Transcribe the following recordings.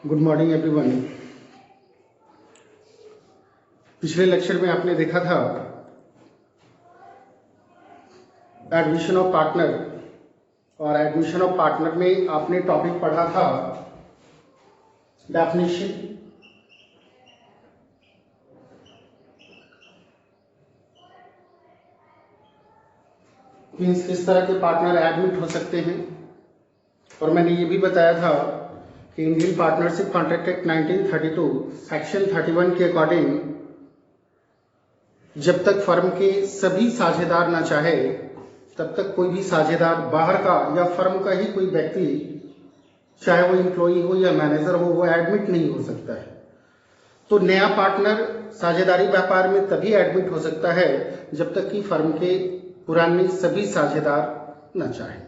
Good morning everyone. पिछले lecture में आपने देखा था एडमिशन ऑफ पार्टनर, और एडमिशन ऑफ पार्टनर में आपने टॉपिक पढ़ा था डेफिनेशन, मीन्स किस तरह के पार्टनर एडमिट हो सकते हैं। और मैंने ये भी बताया था कि Indian partnership contract act 1932 section 31 के अकॉर्डिंग जब तक फर्म के सभी साझेदार ना चाहे तब तक कोई भी साझेदार बाहर का या फर्म का ही कोई व्यक्ति, चाहे वो एम्प्लॉई हो या मैनेजर हो, वो एडमिट नहीं हो सकता है। तो नया पार्टनर साझेदारी व्यापार में तभी एडमिट हो सकता है जब तक कि फर्म के पुराने सभी साझेदार न चाहे।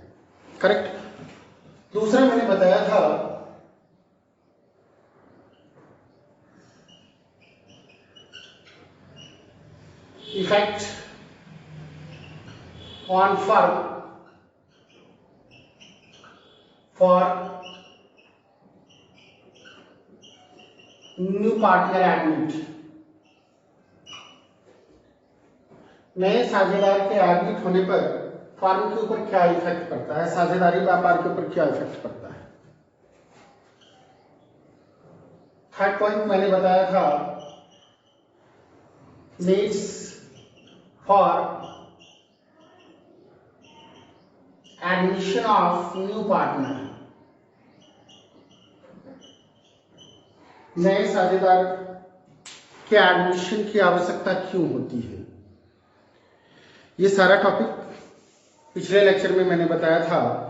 करेक्ट। दूसरा मैंने बताया था effect on firm for new partner admit. नए साझेदार के एडमिट होने पर फर्म के ऊपर क्या इफेक्ट पड़ता है, साझेदारी व्यापार के ऊपर क्या इफेक्ट पड़ता है। थर्ड पॉइंट मैंने बताया था needs for admission of new partner. नए साझेदार के एडमिशन की आवश्यकता क्यों होती है, ये सारा टॉपिक पिछले लेक्चर में मैंने बताया था।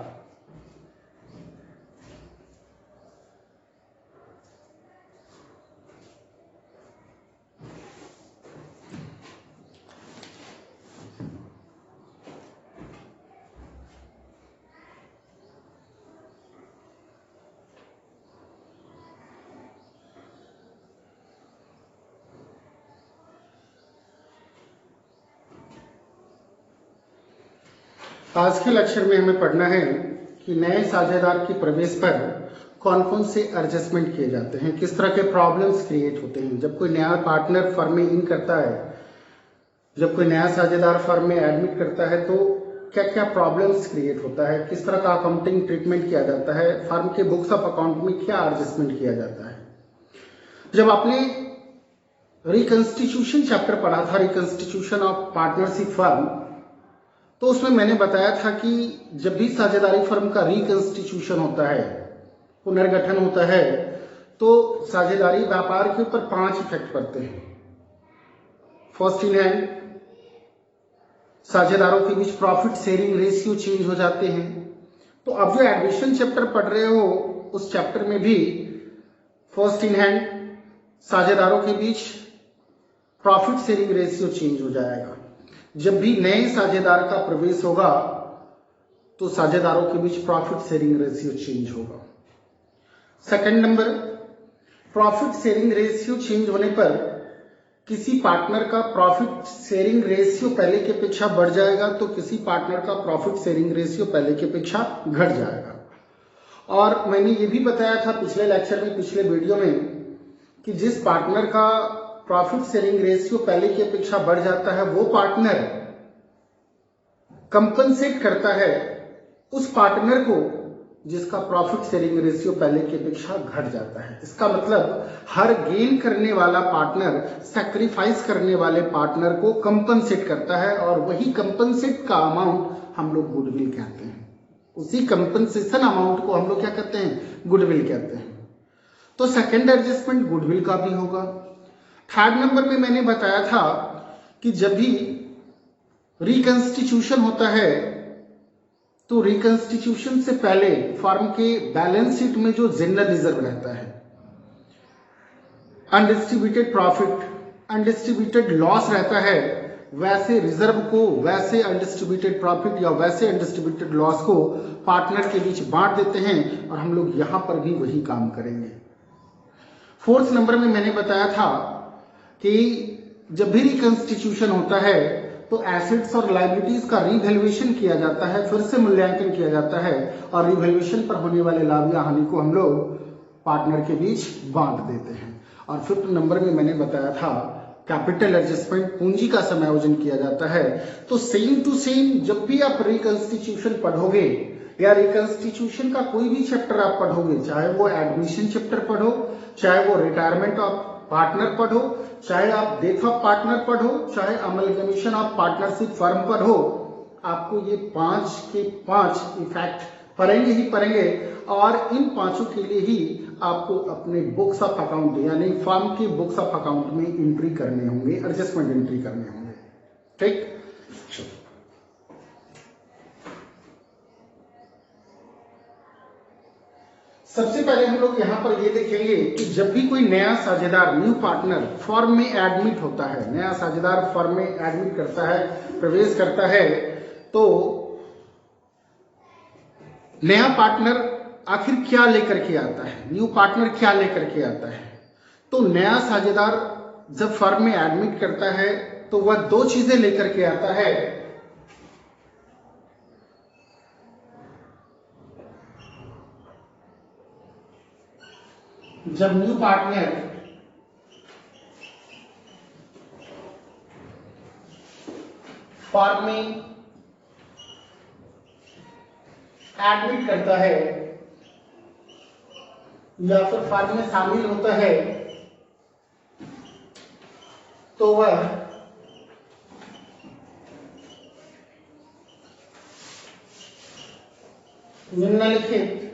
आज के लेक्चर में हमें पढ़ना है कि नए साझेदार के प्रवेश पर कौन कौन से एडजस्टमेंट किए जाते हैं, किस तरह के प्रॉब्लम्स क्रिएट होते हैं जब कोई नया पार्टनर फर्म में इन करता है, जब कोई नया साझेदार फर्म में एडमिट करता है तो क्या क्या प्रॉब्लम्स क्रिएट होता है, किस तरह का अकाउंटिंग ट्रीटमेंट किया जाता है, फर्म के बुक्स ऑफ अकाउंट में क्या एडजस्टमेंट किया जाता है। जब आपने रिकंस्टिट्यूशन चैप्टर पढ़ा था, रिकंस्टिट्यूशन ऑफ पार्टनरशिप फर्म, तो उसमें मैंने बताया था कि जब भी साझेदारी फर्म का रिकंस्टिट्यूशन होता है, पुनर्गठन होता है, तो साझेदारी व्यापार के ऊपर 5 इफेक्ट पड़ते हैं। फर्स्ट इन हैंड, साझेदारों के बीच प्रॉफिट शेयरिंग रेशियो चेंज हो जाते हैं। तो अब जो एडमिशन चैप्टर पढ़ रहे हो उस चैप्टर में भी फर्स्ट इन हैंड साझेदारों के बीच प्रॉफिट शेयरिंग रेशियो चेंज हो जाएगा। जब भी नए साझेदार का प्रवेश होगा तो साझेदारों के बीच प्रॉफिट शेयरिंग रेशियो चेंज होगा। Second number, profit sharing ratio change होने पर किसी पार्टनर का प्रॉफिट शेयरिंग रेशियो पहले की अपेक्षा बढ़ जाएगा तो किसी पार्टनर का प्रॉफिट शेयरिंग रेशियो पहले की अपेक्षा घट जाएगा। और मैंने ये भी बताया था पिछले लेक्चर में, पिछले वीडियो में, कि जिस पार्टनर का प्रॉफिट शेयरिंग रेशियो पहले की अपेक्षा बढ़ जाता है वो पार्टनर कंपनसेट करता है उस पार्टनर को जिसका प्रॉफिट शेयरिंग रेशियो पहले की अपेक्षा घट जाता है। इसका मतलब हर गेन करने वाला पार्टनर सैक्रिफाइस करने वाले पार्टनर को कंपनसेट करता है, और वही कंपनसेट का अमाउंट हम लोग गुडविल कहते हैं। उसी कंपनसेशन अमाउंट को हम लोग क्या कहते हैं, गुडविल कहते हैं। तो सेकेंड एडजस्टमेंट गुडविल का भी होगा। थर्ड नंबर में मैंने बताया था कि जब भी रिकंस्टिट्यूशन होता है तो रिकंस्टिट्यूशन से पहले फर्म के बैलेंस शीट में जो जनरल रिजर्व रहता है, अनडिस्ट्रीब्यूटेड प्रॉफिट, अनडिस्ट्रीब्यूटेड लॉस रहता है, वैसे रिजर्व को, वैसे अनडिस्ट्रीब्यूटेड प्रॉफिट या वैसे अनडिस्ट्रीब्यूटेड लॉस को पार्टनर के बीच बांट देते हैं, और हम लोग यहां पर भी वही काम करेंगे। फोर्थ नंबर में मैंने बताया था कि जब भी रिकंस्टिट्यूशन होता है तो एसेट्स और लायबिलिटीज का रिवैल्यूएशन किया जाता है, फिर से मूल्यांकन किया जाता है, और रिवैल्यूएशन पर होने वाले लाभ या हानि को हम लोग पार्टनर के बीच बांट देते हैं। और 5th नंबर में मैंने बताया था कैपिटल एडजस्टमेंट, पूंजी का समायोजन किया जाता है। तो सेम टू सेम जब भी आप रिकंस्टिट्यूशन पढ़ोगे या रिकंस्टिट्यूशन का कोई भी चैप्टर आप पढ़ोगे, चाहे वो एडमिशन चैप्टर पढ़ो, चाहे वो रिटायरमेंट ऑफ पार्टनर पढ़ो, चाहे आप डेथ ऑफ पार्टनर पढ़ो, चाहे अमलगमेशन ऑफ पार्टनरशिप फर्म पढ़ो, आपको ये 5 के 5 इफेक्ट पढ़ेंगे ही पढ़ेंगे। और इन 5 के लिए ही आपको अपने बुक्स ऑफ अकाउंट यानी फर्म के बुक्स ऑफ अकाउंट में एंट्री करने होंगे, एडजस्टमेंट एंट्री करने होंगे। ठीक, सबसे पहले हम लोग यहाँ पर ये देखेंगे कि जब भी कोई नया साझेदार, न्यू पार्टनर फर्म में एडमिट होता है, नया साझेदार फर्म में एडमिट करता है, प्रवेश करता है, तो नया पार्टनर आखिर क्या लेकर के आता है, न्यू पार्टनर क्या लेकर के आता है। तो नया साझेदार जब फर्म में एडमिट करता है तो वह 2 चीजें लेकर के आता है। जब न्यू पार्टनर फर्म में एडमिट करता है या फिर फर्म में शामिल होता है, तो वह निम्नलिखित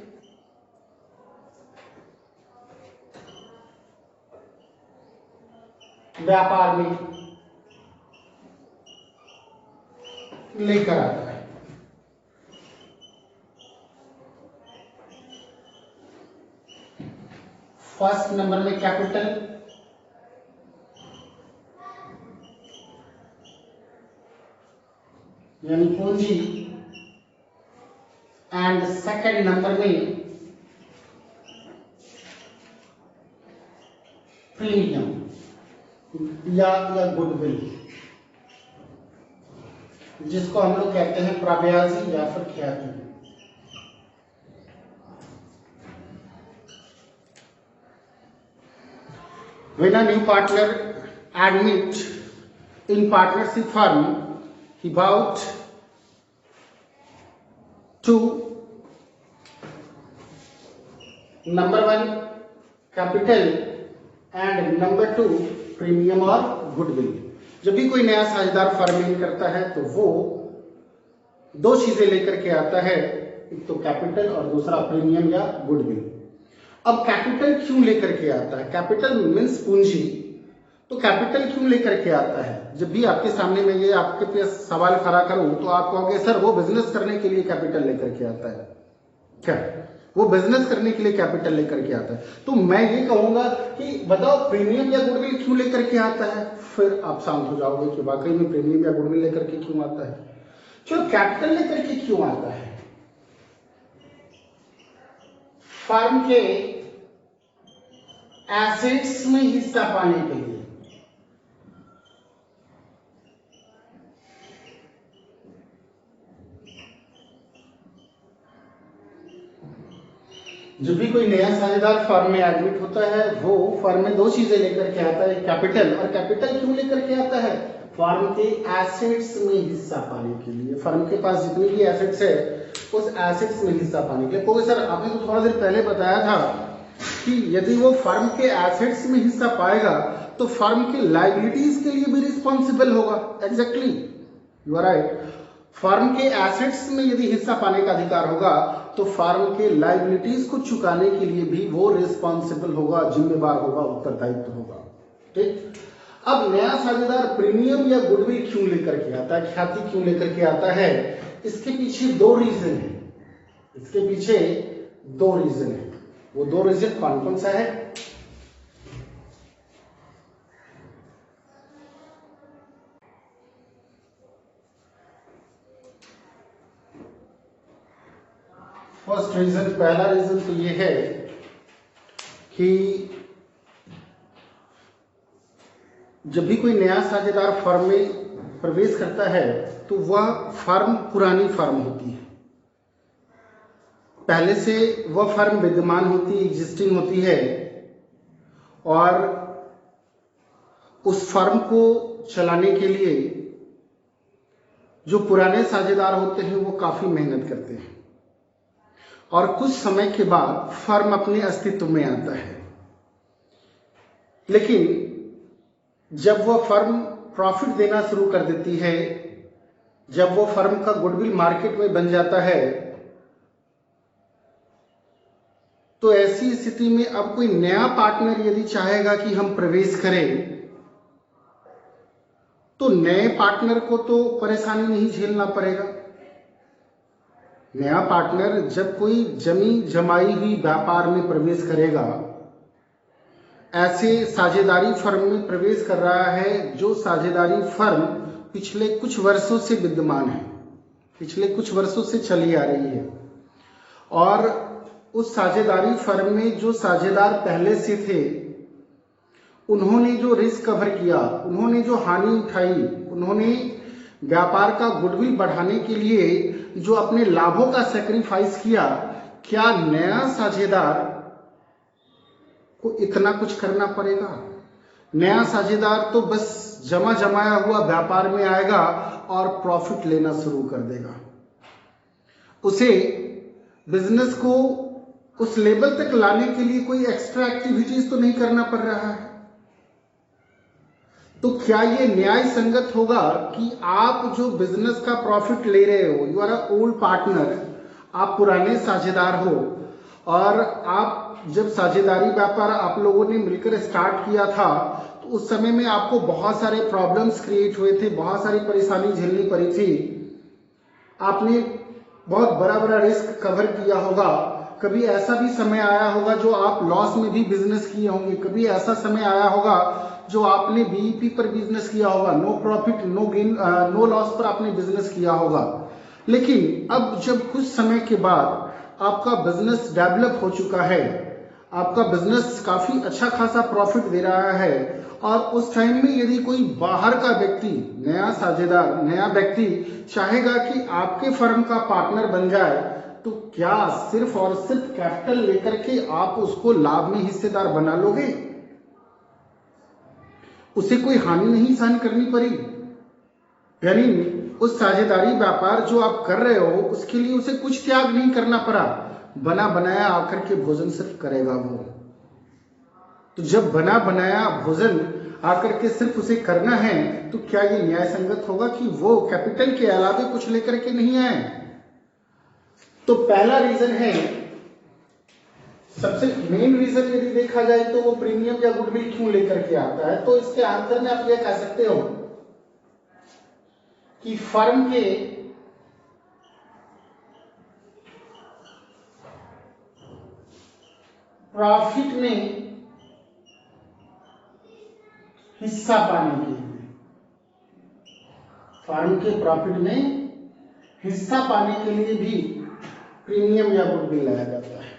व्यापार में लेकर आता है। फर्स्ट नंबर में कैपिटल, यानी पूंजी, एंड सेकंड नंबर में प्रीमियम या गुडविल, जिसको हम लोग कहते हैं प्रव्याजी या फिर ख्याति। When a new partner admit in partnership firm, he bought 2, number 1 capital and number 2 premium और गुडविल। जब भी कोई नया साझेदार फर्म में करता है तो वो 2 चीजें लेकर के आता है, एक तो कैपिटल और दूसरा प्रीमियम या गुडविल। अब कैपिटल क्यों लेकर के आता है? कैपिटल मीन्स पूंजी। तो कैपिटल क्यों लेकर के आता है? जब भी आपके सामने में ये आपके पास सवाल खड़ा करूं तो आप कहोगे सर वो बिजनेस करने के लिए कैपिटल लेकर के आता है। क्या वो बिजनेस करने के लिए कैपिटल लेकर के आता है? तो मैं ये कहूंगा कि बताओ प्रीमियम या गुडविल क्यों लेकर के आता है? फिर आप शांत हो जाओगे कि वाकई में प्रीमियम या गुडविल लेकर के क्यों आता है। चलो कैपिटल लेकर के क्यों आता है? फर्म के एसेट्स में हिस्सा पाने के लिए। जब भी कोई नया साझेदार फर्म में एडमिट होता है वो फर्म में 2 चीजें लेकर के आता है, कैपिटल। और कैपिटल क्यों लेकर के आता है? फर्म के एसेट्स में हिस्सा पाने के लिए। फर्म के पास जितनी भी एसेट्स है उस एसेट्स में हिस्सा पाने के लिए। क्योंकि सर आपने तो थोड़ा देर पहले बताया था कि यदि वो फर्म के एसेट्स में हिस्सा पाएगा तो फर्म के लायबिलिटीज के लिए भी रिस्पॉन्सिबल होगा। Exactly, you are right. Firm के एसेट्स में यदि हिस्सा पाने का अधिकार होगा तो फर्म के लायबिलिटीज को चुकाने के लिए भी वो रिस्पॉन्सिबल होगा, जिम्मेदार होगा, उत्तरदायित्व होगा। ठीक। अब नया साझेदार प्रीमियम या गुडविल क्यों लेकर के आता है, ख्याति क्यों लेकर के आता है? इसके पीछे 2 रीजन है। इसके पीछे 2 रीजन है। वो 2 रीजन कौन कौन सा है? फर्स्ट रीजन, पहला रीजन तो ये है कि जब भी कोई नया साझेदार फर्म में प्रवेश करता है तो वह फर्म पुरानी फर्म होती है। पहले से वह फर्म विद्यमान होती, एग्जिस्टिंग होती है और उस फर्म को चलाने के लिए जो पुराने साझेदार होते हैं वो काफी मेहनत करते हैं और कुछ समय के बाद फर्म अपने अस्तित्व में आता है। लेकिन जब वह फर्म प्रॉफिट देना शुरू कर देती है, जब वो फर्म का गुडविल मार्केट में बन जाता है, तो ऐसी स्थिति में अब कोई नया पार्टनर यदि चाहेगा कि हम प्रवेश करें, तो नए पार्टनर को तो परेशानी नहीं झेलना पड़ेगा। नया पार्टनर जब कोई जमी जमाई हुई व्यापार में प्रवेश करेगा, ऐसे साझेदारी फर्म में प्रवेश कर रहा है जो साझेदारी फर्म पिछले कुछ वर्षों से विद्यमान है, पिछले कुछ वर्षों से चली आ रही है और उस साझेदारी फर्म में जो साझेदार पहले से थे, उन्होंने जो रिस्क कवर किया, उन्होंने जो हानि उठाई, उन्होंने व्यापार का गुडविल बढ़ाने के लिए जो अपने लाभों का सैक्रिफाइस किया, क्या नया साझेदार को इतना कुछ करना पड़ेगा? नया साझेदार तो बस जमा जमाया हुआ व्यापार में आएगा और प्रॉफिट लेना शुरू कर देगा। उसे बिजनेस को उस लेवल तक लाने के लिए कोई एक्स्ट्रा एक्टिविटीज तो नहीं करना पड़ रहा है। तो क्या ये न्याय संगत होगा कि आप जो बिजनेस का प्रॉफिट ले रहे हो, you are a old partner, आप पुराने साझेदार हो और आप जब साझेदारी व्यापार आप लोगों ने मिलकर स्टार्ट किया था तो उस समय में आपको बहुत सारे प्रॉब्लम्स क्रिएट हुए थे, बहुत सारी परेशानी झेलनी पड़ी थी, आपने बहुत बड़ा बड़ा रिस्क कवर किया होगा। कभी ऐसा भी समय आया होगा जो आप लॉस में भी बिजनेस किए होंगे, कभी ऐसा समय आया होगा जो आपने बीईपी पर बिजनेस किया होगा, no profit no gain no loss पर आपने बिजनेस किया होगा। लेकिन अब जब कुछ समय के बाद आपका बिजनेस डेवलप हो चुका है, आपका बिजनेस काफी अच्छा खासा प्रॉफिट दे रहा है और उस टाइम में यदि कोई बाहर का व्यक्ति, नया साझेदार, नया व्यक्ति चाहेगा कि आपके फर्म का पार्टनर बन जाए, तो क्या सिर्फ और सिर्फ कैपिटल लेकर के आप उसको लाभ में हिस्सेदार बना लोगे? उसे कोई हानि नहीं सहन करनी पड़ी, यानी उस साझेदारी व्यापार जो आप कर रहे हो उसके लिए उसे कुछ त्याग नहीं करना पड़ा, बना बनाया आकर के भोजन सिर्फ करेगा वो। तो जब बना बनाया भोजन आकर के सिर्फ उसे करना है, तो क्या ये न्याय संगत होगा कि वो कैपिटल के अलावे कुछ लेकर के नहीं आए? तो पहला रीजन है, सबसे मेन रीजन यदि देखा जाए तो वो प्रीमियम या गुडविल क्यों लेकर के आता है। तो इसके आंसर में आप ये कह सकते हो कि फर्म के प्रॉफिट में हिस्सा पाने के लिए, फर्म के प्रॉफिट में हिस्सा पाने के लिए भी प्रीमियम या गुडविल लाया जाता है।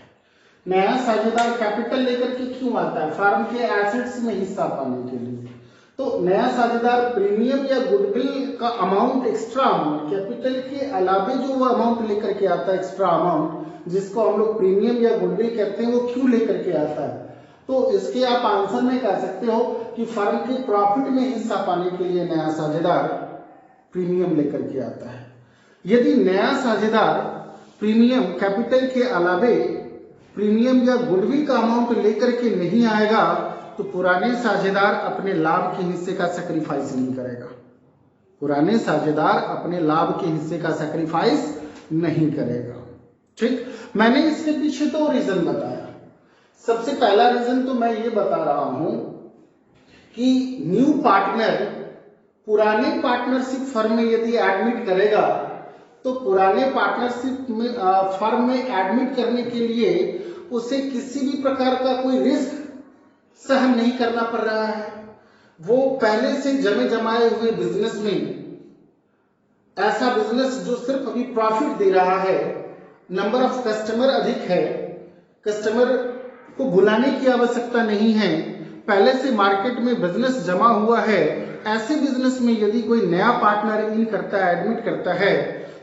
नया साझेदार कैपिटल लेकर के क्यों आता है? फर्म के एसेट्स में हिस्सा पाने के लिए। तो नया साझेदार प्रीमियम या गुडविल का अमाउंट, एक्स्ट्रा अमाउंट, कैपिटल के अलावे जो वो अमाउंट लेकर के आता है, एक्स्ट्रा अमाउंट जिसको हम लोग प्रीमियम या गुडविल कहते हैं, वो क्यों लेकर के आता है? तो इसके आप आंसर में कह सकते हो कि फर्म के प्रॉफिट में हिस्सा पाने के लिए नया साझेदार प्रीमियम लेकर के आता है। यदि नया साझेदार प्रीमियम, कैपिटल के अलावे प्रीमियम या गुडविल का अमाउंट लेकर के नहीं आएगा, तो पुराने साझेदार अपने लाभ के हिस्से का सैक्रिफाइस नहीं करेगा। पुराने साझेदार अपने लाभ के हिस्से का सैक्रिफाइस नहीं करेगा। ठीक, मैंने इसके पीछे दो रीजन बताया। सबसे पहला रीजन तो मैं ये बता रहा हूं कि न्यू पार्टनर पुराने पार्टनरशिप फर्म में यदि एडमिट करेगा, तो पुराने पार्टनरशिप में फर्म में एडमिट करने के लिए उसे किसी भी प्रकार का कोई रिस्क सहन नहीं करना पड़ रहा है। वो पहले से जमे जमाए हुए बिजनेस में, ऐसा बिजनेस जो सिर्फ अभी प्रॉफिट दे रहा है, नंबर ऑफ कस्टमर अधिक है, कस्टमर को बुलाने की आवश्यकता नहीं है, पहले से मार्केट में बिजनेस जमा हुआ है, ऐसे बिजनेस में यदि कोई नया पार्टनर इन करता है, एडमिट करता है,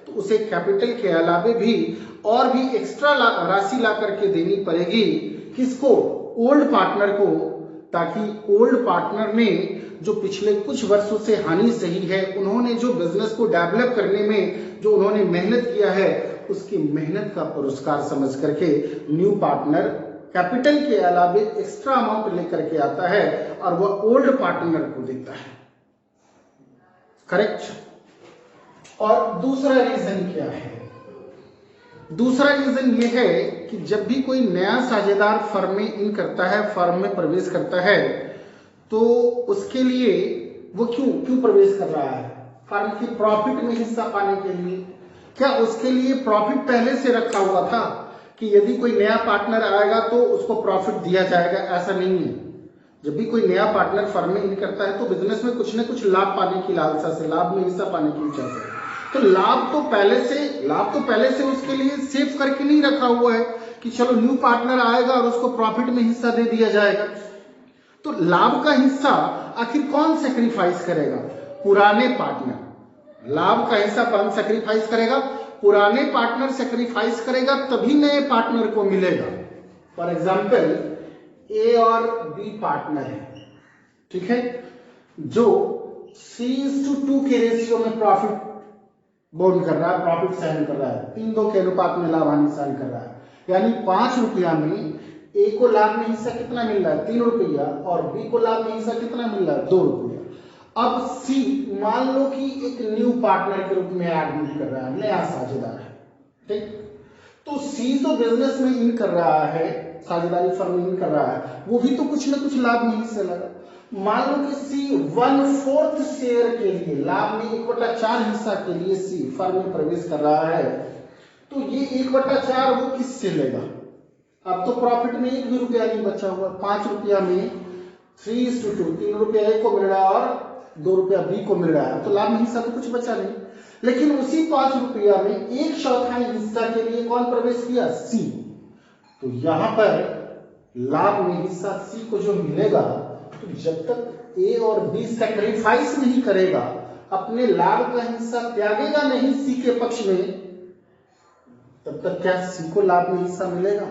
तो तो उसे कैपिटल के अलावे भी और भी एक्स्ट्रा राशि ला करके देनी पड़ेगी। किसको? ओल्ड पार्टनर को, ताकि ओल्ड पार्टनर ने जो पिछले कुछ वर्षों से हानि सही है, उन्होंने जो बिजनेस को डेवलप करने में जो उन्होंने मेहनत किया है, उसकी मेहनत का पुरस्कार समझ करके न्यू पार्टनर कैपिटल के अलावे एक्स्ट्रा अमाउंट लेकर के आता है और वह ओल्ड पार्टनर को देता है। करेक्ट। और दूसरा रीजन क्या है? दूसरा रीजन यह है कि जब भी कोई नया साझेदार फर्म में इन करता है, फर्म में प्रवेश करता है, तो उसके लिए वो क्यों प्रवेश कर रहा है? फर्म की प्रॉफिट में हिस्सा पाने के लिए। क्या उसके लिए प्रॉफिट पहले से रखा हुआ था कि यदि कोई नया पार्टनर आएगा तो उसको प्रॉफिट दिया जाएगा? ऐसा नहीं है। जब भी कोई नया पार्टनर फर्म में इन करता है तो बिजनेस में कुछ न कुछ लाभ पाने की लालसा से, लाभ में हिस्सा पाने की इच्छा से, तो लाभ तो पहले से उसके लिए सेव करके नहीं रखा हुआ है कि चलो न्यू पार्टनर आएगा और उसको प्रॉफिट में हिस्सा दे दिया जाएगा। तो लाभ का हिस्सा आखिर कौन सेक्रीफाइस करेगा? पुराने पार्टनर। लाभ का हिस्सा कौन सेक्रीफाइस करेगा? पुराने पार्टनर सेक्रीफाइस करेगा, तभी नए पार्टनर को मिलेगा। फॉर एग्जाम्पल, ए और बी पार्टनर है, ठीक है, जो 3:2 के रेशियो में प्रॉफिट बोन कर रहा है, प्रॉफिट सहन कर रहा है, 3:2 के अनुपात में लाभ हानि सहन कर रहा है। यानी 5 रुपया में ए को लाभ में हिस्सा कितना मिल रहा है? 3 रुपया, और बी को लाभ में हिस्सा कितना मिल रहा है? 2 रुपया। अब सी मान लो कि एक न्यू पार्टनर के रूप में एडमिट कर रहा है, नया साझेदार है, ठीक। तो सी तो बिजनेस में इन कर रहा है, साझेदारी फर्म में इन कर रहा है, वो भी तो कुछ ना कुछ लाभ में हिस्सा लगा। मान लो कि सी 1/4 शेयर के लिए, लाभ में 1/4 हिस्सा के लिए सी फर्म में प्रवेश कर रहा है, तो ये 1/4 वो किससे लेगा? अब तो प्रॉफिट में 1 भी रुपया नहीं बचा हुआ। 5 रुपया में 3:2, 3 रुपया ए को मिल रहा है और 2 रुपया बी को मिल रहा है, तो लाभ में हिस्सा तो कुछ बचा नहीं। लेकिन उसी 5 रुपया में 1/4 हिस्सा के लिए कौन प्रवेश किया? सी। तो यहां पर लाभ में हिस्सा सी को जो मिलेगा, तो जब तक ए और बी सैक्रिफाइस नहीं करेगा, अपने लाभ का हिस्सा त्यागेगा नहीं सी के पक्ष में, तब तक क्या सी को लाभ में हिस्सा मिलेगा?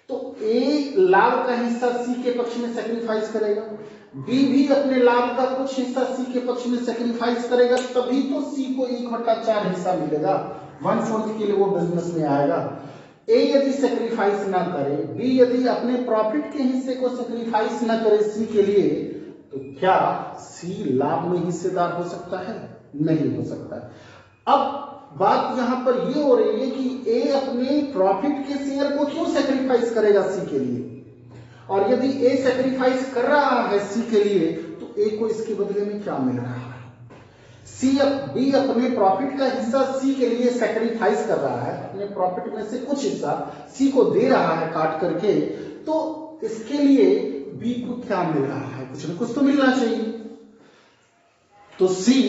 तो ए लाभ का हिस्सा सी के पक्ष में सैक्रिफाइस करेगा, बी भी अपने लाभ का कुछ हिस्सा सी के पक्ष में सैक्रिफाइस करेगा, तभी तो सी को 1/4 हिस्सा मिलेगा, 1/4 के लिए वो बिजनेस में आएगा। ए यदि सैक्रिफाइस ना करे, बी यदि अपने प्रॉफिट के हिस्से को सैक्रिफाइस ना करे सी के लिए, तो क्या सी लाभ में हिस्सेदार हो सकता है? नहीं हो सकता है। अब बात यहां पर ये हो रही है कि ए अपने प्रॉफिट के शेयर को क्यों सैक्रिफाइस करेगा सी के लिए, और यदि ए सैक्रिफाइस कर रहा है सी के लिए, तो ए को इसके बदले में क्या मिल रहा है? बी अपने प्रॉफिट का हिस्सा सी के लिए सैक्रिफाइस कर रहा है, अपने प्रॉफिट में से कुछ हिस्सा सी को दे रहा है काट करके, तो इसके लिए बी को क्या मिल रहा है? कुछ न कुछ तो मिलना चाहिए। तो सी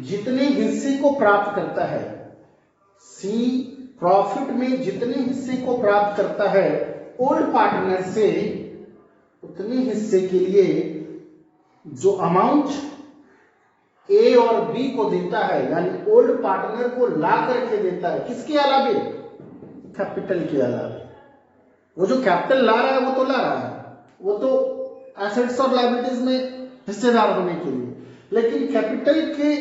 जितने हिस्से को प्राप्त करता है, सी प्रॉफिट में जितने हिस्से को प्राप्त करता है ओल्ड पार्टनर से, उतने हिस्से के लिए जो अमाउंट ए और बी को देता है, यानी ओल्ड पार्टनर को ला करके देता है, किसके अलावे? कैपिटल के अलावे। वो जो कैपिटल ला रहा है वो तो ला रहा है, वो तो एसेट्स और लायबिलिटीज में हिस्सेदार होने के लिए, लेकिन कैपिटल के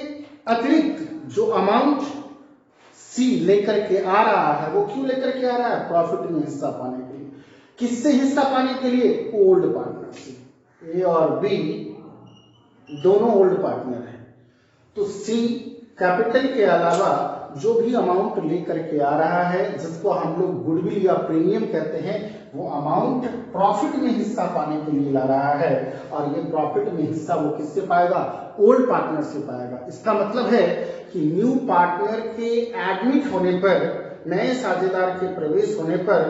अतिरिक्त जो अमाउंट सी लेकर के आ रहा है, वो क्यों लेकर के आ रहा है? प्रॉफिट में हिस्सा पाने के लिए। किससे हिस्सा पाने के लिए? ओल्ड पार्टनर से। ए और बी दोनों ओल्ड पार्टनर हैं, तो सी कैपिटल के अलावा जो भी अमाउंट लेकर के आ रहा है, जिसको हम लोग गुडविल या प्रीमियम कहते हैं, वो अमाउंट प्रॉफिट में हिस्सा पाने के लिए ला रहा है, और ये प्रॉफिट में हिस्सा वो किससे पाएगा? ओल्ड पार्टनर से पाएगा। इसका मतलब है कि न्यू पार्टनर के एडमिट होने पर, नए साझेदार के प्रवेश होने पर,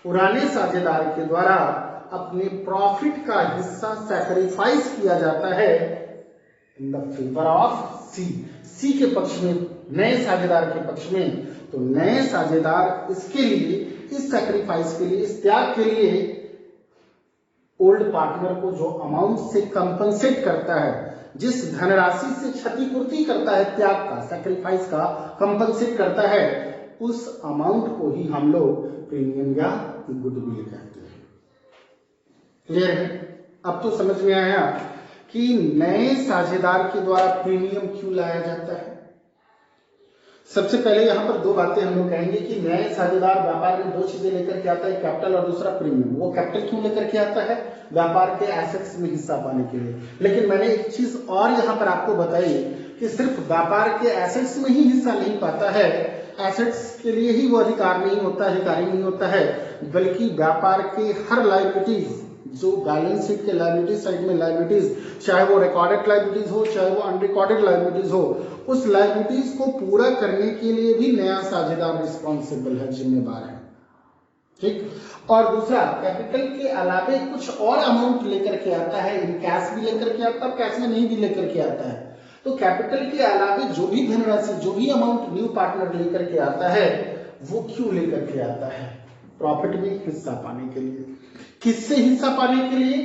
पुराने साझेदार के द्वारा अपने प्रॉफिट का हिस्सा सैक्रिफाइस किया जाता है इन द फेवर ऑफ सी, सी के पक्ष में, नए साझेदार के पक्ष में। तो नए साझेदार इसके लिए, इस सैक्रिफाइस के लिए, इस त्याग के लिए ओल्ड पार्टनर को जो अमाउंट से कंपनसेट करता है, जिस धनराशि से क्षतिपूर्ति करता है, त्याग का, सैक्रिफाइस का, कंपनसेट करता है, उस अमाउंट को ही हम लोग प्रीमियम या गुडविल कहते हैं। क्लियर है? अब तो समझ में आया कि नए साझेदार के द्वारा प्रीमियम क्यों लाया जाता है। सबसे पहले यहां पर दो बातें हम लोग कहेंगे कि नए साझेदार व्यापार में दो चीजें लेकर के आता है, कैपिटल और दूसरा प्रीमियम। वो कैपिटल क्यों लेकर के आता है? व्यापार के एसेट्स में हिस्सा पाने के लिए। लेकिन मैंने एक चीज और यहां पर आपको बताई कि सिर्फ व्यापार के एसेट्स में ही हिस्सा नहीं पाता है, एसेट्स के लिए ही वो अधिकारी नहीं होता है, बल्कि व्यापार के हर लायबिलिटीज, जो बैलेंस शीट के लायबिलिटी साइड में लायबिलिटीज, चाहे वो रिकॉर्डेड लायबिलिटीज हो, चाहे वो अनरिकॉर्डेड लायबिलिटीज हो, उस लायबिलिटीज को पूरा करने के लिए भी नया साझेदार रिस्पॉन्सिबल है, जिम्मेदार है। ठीक। और दूसरा, कैपिटल के अलावे कुछ और अमाउंट लेकर के आता है, इन कैश भी लेकर के आता है, कैश में नहीं भी लेकर के आता है। तो कैपिटल के अलावे जो भी धनराशि, जो भी अमाउंट न्यू पार्टनर लेकर के आता है, वो क्यों लेकर के आता है? प्रॉफिट में हिस्सा पाने के लिए। किससे हिस्सा पाने के लिए?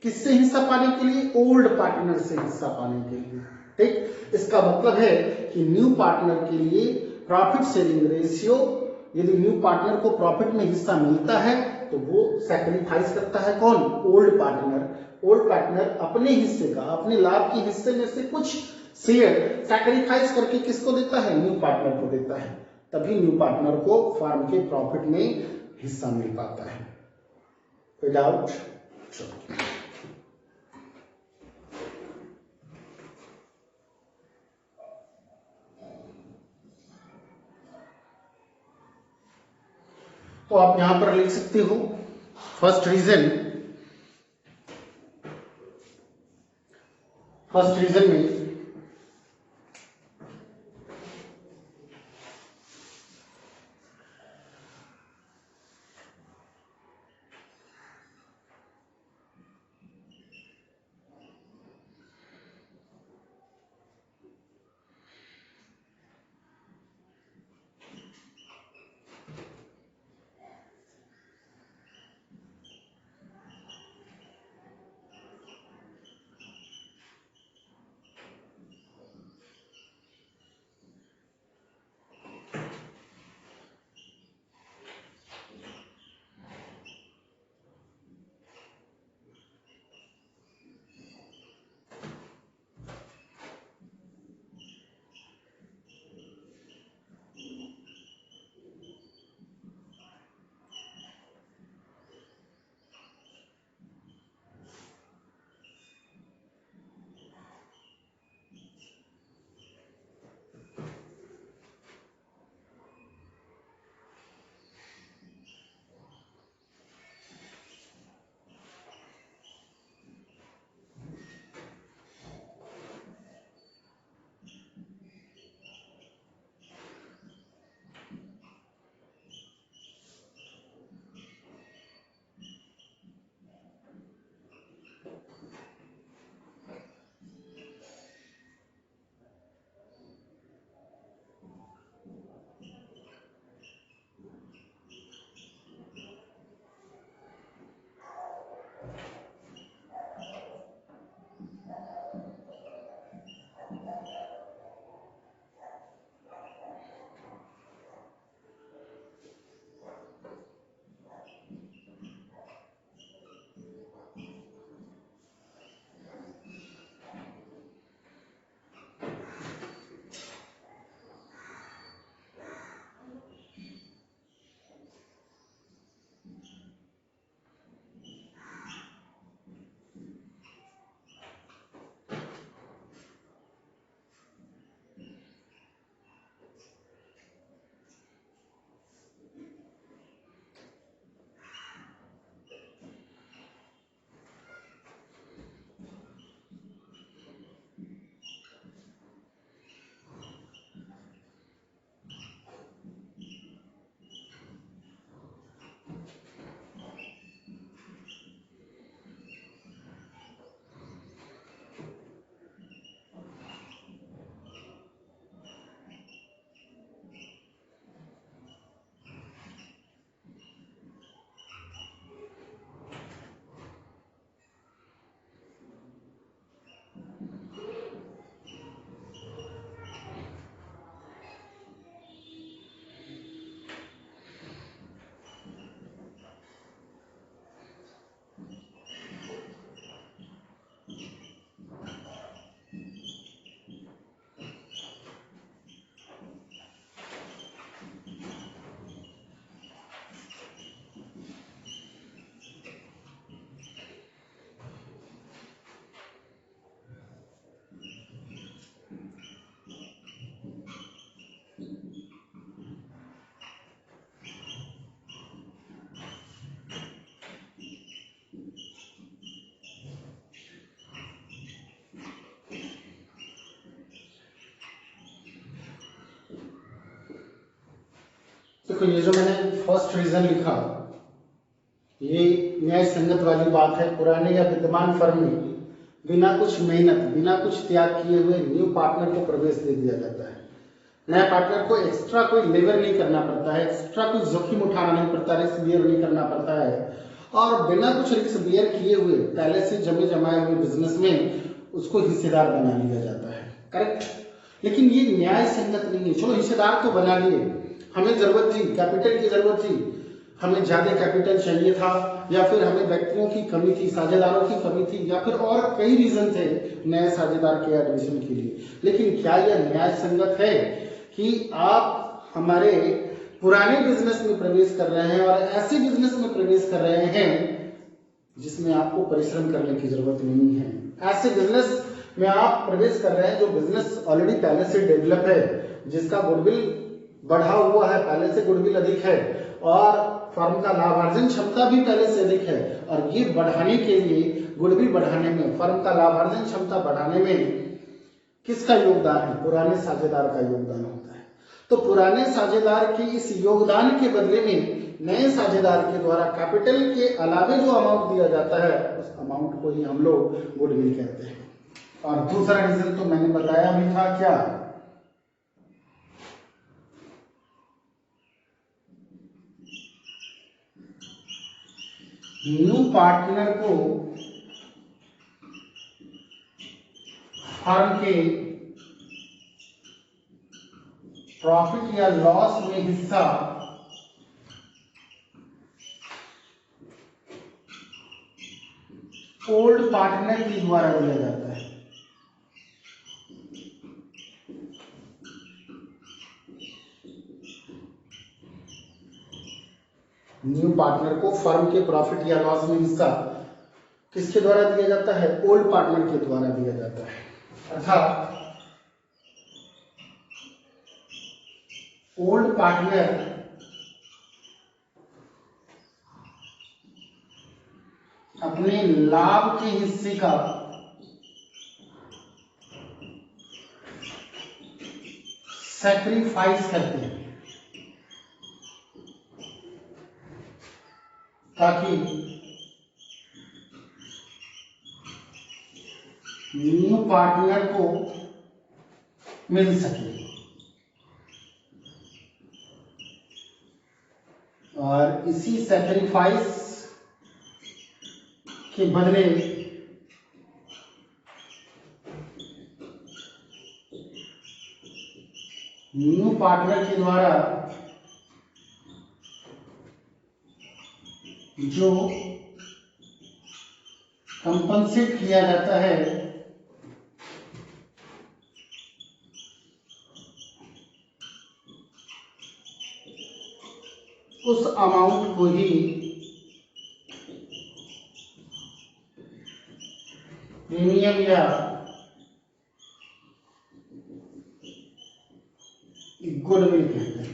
किससे हिस्सा पाने के लिए? ओल्ड पार्टनर से हिस्सा पाने के लिए। ठीक। इसका मतलब है कि न्यू पार्टनर के लिए प्रॉफिट शेयरिंग रेशियो, यदि न्यू पार्टनर को प्रॉफिट में हिस्सा मिलता है तो वो सैक्रिफाइस करता है कौन? Old partner. ओल्ड पार्टनर अपने हिस्से का, अपने लाभ के हिस्से में से कुछ शेयर सैक्रिफाइस करके किसको देता है? न्यू पार्टनर को देता है। तभी न्यू पार्टनर को फर्म के प्रॉफिट में हिस्सा मिल पाता है। कोई डाउट? तो आप यहां पर लिख सकते हो, फर्स्ट रीजन में देखो ये जो मैंने फर्स्ट रीजन लिखा, ये न्याय संगत वाली बात है। पुराने या विद्यमान फर्म में बिना कुछ मेहनत, बिना कुछ त्याग किए हुए न्यू पार्टनर को प्रवेश दे दिया जाता है। नए पार्टनर को एक्स्ट्रा कोई लेबर नहीं करना पड़ता है, एक्स्ट्रा कोई जोखिम उठाना नहीं पड़ता, रिस्क बियर नहीं करना पड़ता है, और बिना कुछ रिस्क बियर किए हुए पहले से जमे जमाए हुए बिजनेस में उसको हिस्सेदार बना लिया जाता है। करेक्ट। लेकिन ये न्याय संगत नहीं है। चलो हिस्सेदार तो बना लिए, हमें जरूरत थी, कैपिटल की जरूरत थी, हमें ज्यादा कैपिटल चाहिए था, या फिर हमें व्यक्तियों की कमी थी, साझेदारों की कमी थी, या फिर और कई रीजन थे नए साझेदार के एडमिशन के लिए। लेकिन क्या यह न्याय संगत है कि आप हमारे पुराने बिजनेस में प्रवेश कर रहे हैं और ऐसे बिजनेस में प्रवेश कर रहे हैं जिसमें आपको परिश्रम करने की जरूरत नहीं है? ऐसे बिजनेस में आप प्रवेश कर रहे हैं जो बिजनेस ऑलरेडी पहले से डेवलप है, जिसका गुडविल बढ़ा हुआ है, पहले से गुडविल अधिक है, और फर्म का लाभार्जन क्षमता भी पहले से अधिक है। और ये बढ़ाने के लिए, गुडविल बढ़ाने में, फर्म का लाभार्जन क्षमता बढ़ाने में किसका योगदान है? पुराने साझेदार का योगदान होता है। तो पुराने साझेदार के इस योगदान के बदले में नए साझेदार के द्वारा कैपिटल के अलावे जो अमाउंट दिया जाता है, उस अमाउंट को ही हम लोग गुडविल कहते हैं। और दूसरा रीजन तो मैंने बताया भी था, क्या? न्यू पार्टनर को फर्म के प्रॉफिट या लॉस में हिस्सा ओल्ड पार्टनर के द्वारा दिया जाता है। न्यू पार्टनर को फर्म के प्रॉफिट या लॉस में हिस्सा किसके द्वारा दिया जाता है? ओल्ड पार्टनर के द्वारा दिया जाता है। अर्थात ओल्ड पार्टनर अपने लाभ के हिस्से का सैक्रिफाइस करते हैं ताकि न्यू पार्टनर को मिल सके, और इसी सैक्रिफाइस के बदले न्यू पार्टनर के द्वारा जो कंपनसेट किया जाता है उस अमाउंट को ही प्रीमियम या गुडविल कहते हैं।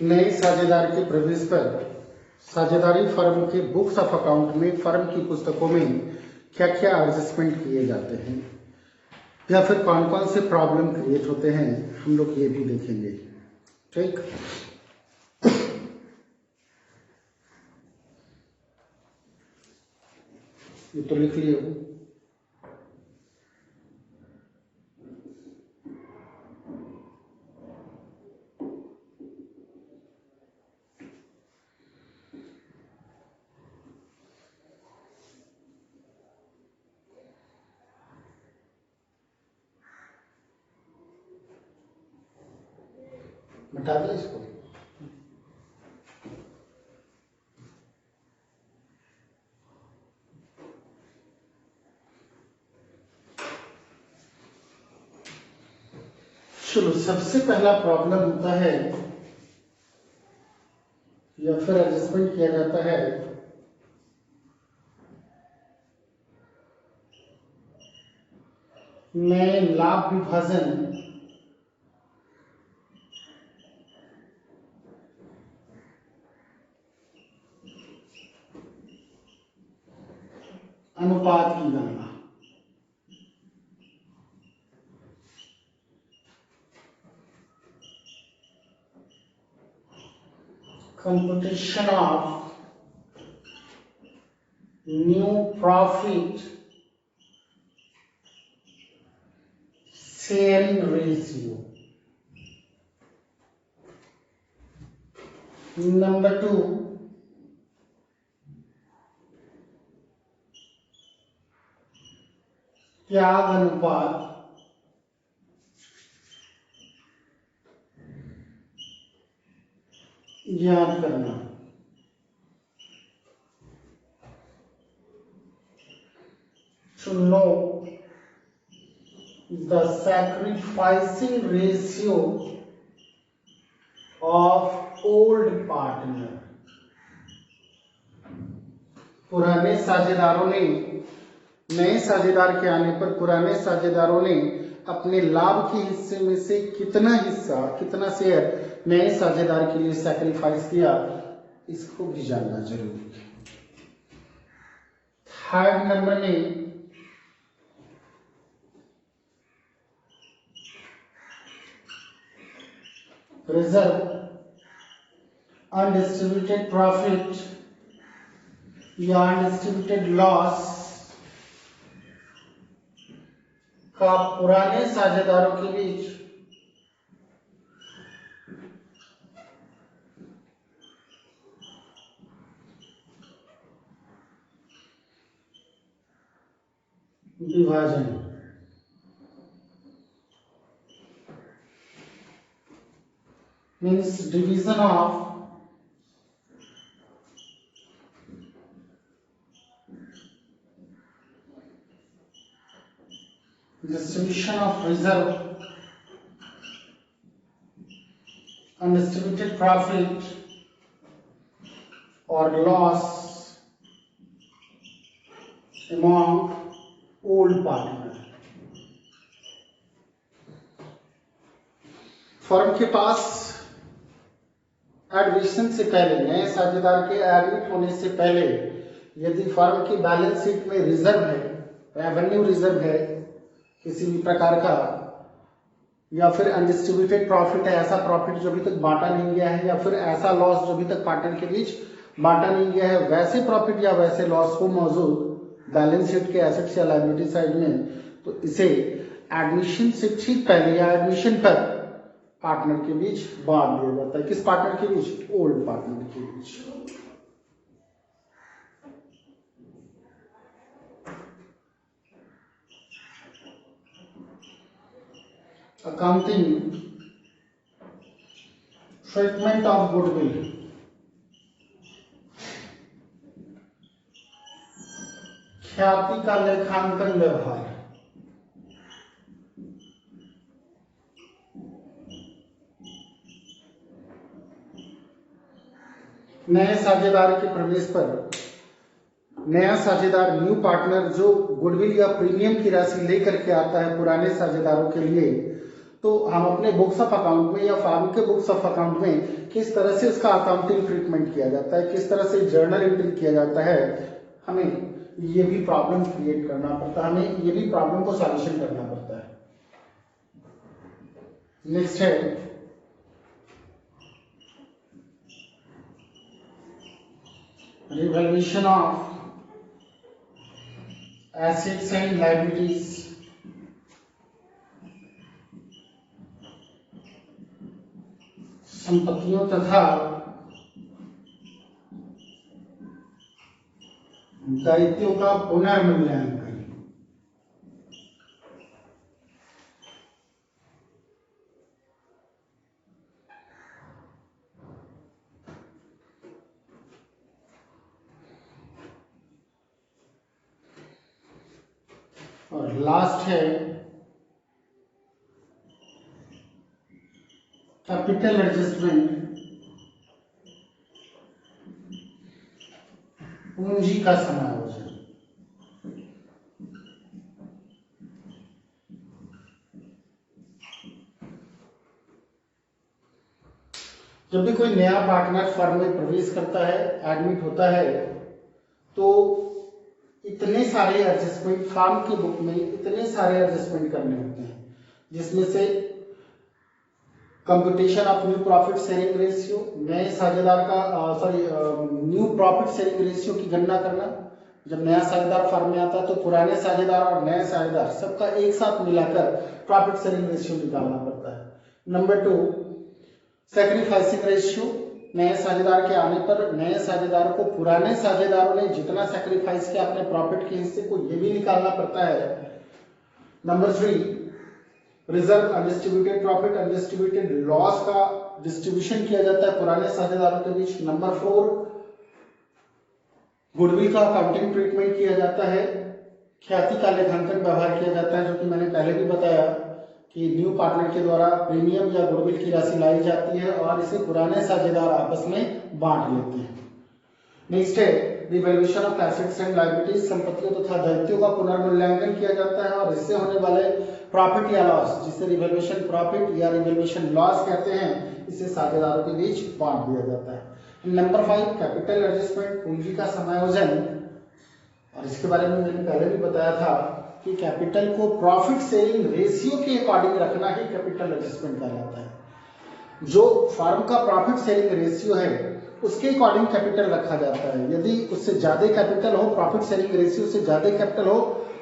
नए साझेदार के प्रवेश पर साझेदारी फर्म के बुक्स ऑफ अकाउंट में फर्म की पुस्तकों में क्या क्या एडजस्टमेंट किए जाते हैं या फिर कौन कौन से प्रॉब्लम क्रिएट होते हैं, हम लोग ये भी देखेंगे। ठीक, ये तो लिख लिए हो। मिटा दे इसको। चलो, सबसे पहला प्रॉब्लम होता है या फिर एडजस्टमेंट किया जाता है नए लाभ विभाजन अनुपात की गणना। Computation of new profit sharing ratio. Number 2, त्याग अनुपात ज्ञात करना। To know the sacrificing ratio of old partner। पुराने साझेदारों ने, नए साझेदार के आने पर पुराने साझेदारों ने अपने लाभ के हिस्से में से कितना हिस्सा, कितना शेयर नए साझेदार के लिए सैक्रिफाइस किया, इसको भी जानना जरूरी है। थर्ड नंबर में रिजर्व अनडिस्ट्रीब्यूटेड प्रॉफिट या अनडिस्ट्रीब्यूटेड लॉस का पुराने साझेदारों के बीच विभाजन। means division of distribution of reserve undistributed profit or loss among old partner। Firm के पास एडमिशन से पहले, नए साझेदार के एडमिट होने से पहले यदि फर्म की बैलेंस शीट में रिजर्व है, रेवेन्यू रिजर्व है किसी भी प्रकार का, या फिर अनडिस्ट्रीब्यूटेड प्रॉफिट है, ऐसा प्रॉफिट जो अभी तक बांटा नहीं गया है, या फिर ऐसा लॉस जो अभी तक पार्टनर के बीच बांटा नहीं गया है, वैसे प्रॉफिट या वैसे लॉस हो मौजूद बैलेंस शीट के एसेट्स या लायबिलिटी साइड में, तो इसे एडमिशन से ठीक पहले या एडमिशन पर पार्टनर के बीच बांट दिया जाता है। किस पार्टनर के बीच? ओल्ड पार्टनर के बीच। Accounting treatment of goodwill. ख्याति का लेखांकन व्यवहार। नए साझेदार के प्रवेश पर नया साझेदार, न्यू पार्टनर, जो गुडविल या प्रीमियम की राशि लेकर के आता है पुराने साझेदारों के लिए, तो हम अपने बुक्स ऑफ अकाउंट में या फार्म के बुक्स ऑफ अकाउंट में किस तरह से उसका अकाउंटिंग ट्रीटमेंट किया जाता है, किस तरह से जर्नल एंट्री किया जाता है, हमें ये भी प्रॉब्लम क्रिएट करना पड़ता है, हमें ये भी प्रॉब्लम को सॉल्यूशन करना पड़ता है। नेक्स्ट है revaluation of assets and liabilities. संपत्तियों तथा दायित्वों का पुनर्मूल्यांकन। और लास्ट है कैपिटल एडजस्टमेंट, पूंजी का समायोजन। जब भी कोई नया पार्टनर फर्म में प्रवेश करता है, एडमिट होता है, तो इतने सारे एडजस्टमेंट फर्म की बुक में इतने सारे एडजस्टमेंट करने होते हैं, जिसमें से computation of new profit sharing ratio, नए साझेदार का न्यू प्रॉफिट शेयरिंग रेशियो की गणना करना। जब नया साझेदार फर्म में आता है तो पुराने साझेदार और नए साझेदार सबका एक साथ मिलाकर प्रॉफिट शेयरिंग रेशियो निकालना पड़ता है। नंबर 2 सैक्रिफाइसिंग रेशियो, नए साझेदार के आने पर नए साझेदार को पुराने साझेदारों ने जितना सैक्रिफाइस किया अपने प्रॉफिट के हिस्से को, ये भी निकालना पड़ता है। Number 3 reserve undistributed profit, undistributed loss का डिस्ट्रीब्यूशन किया जाता है पुराने साझेदारों के बीच। नंबर 4 गुडविल का अकाउंटिंग ट्रीटमेंट किया जाता है, ख्याति का लेखांकन व्यवहार किया जाता है, जो कि मैंने पहले भी बताया कि न्यू पार्टनर के द्वारा प्रीमियम या गुडविल की राशि लाई जाती है और इसे पुराने साझेदार आपस में बांट लेते हैं। नेक्स्ट है revaluation of assets and liabilities, संपत्तियों तथा दायित्वों का पुनर्मूल्यांकन किया जाता है और इससे होने वाले प्रॉफिट या लॉस, जिसे रिवैल्यूएशन प्रॉफिट या रिवैल्यूएशन लॉस कहते हैं, इसे साझेदारों के बीच बांट दिया जाता है। नंबर 5 कैपिटल एडजस्टमेंट, पूंजी का समायोजन, और इसके बारे में मैंने पहले भी बताया था कि कैपिटल को प्रॉफिट शेयरिंग रेशियो के अकॉर्डिंग रखना ही कैपिटल एडजस्टमेंट कहलाता है। जो फर्म का प्रॉफिट शेयरिंग रेशियो है उसके अकॉर्डिंग कैपिटल रखा जाता है। यदि उससे ज्यादा कैपिटल हो, प्रॉफिट शेयरिंग रेशियो से ज्यादा कैपिटल हो,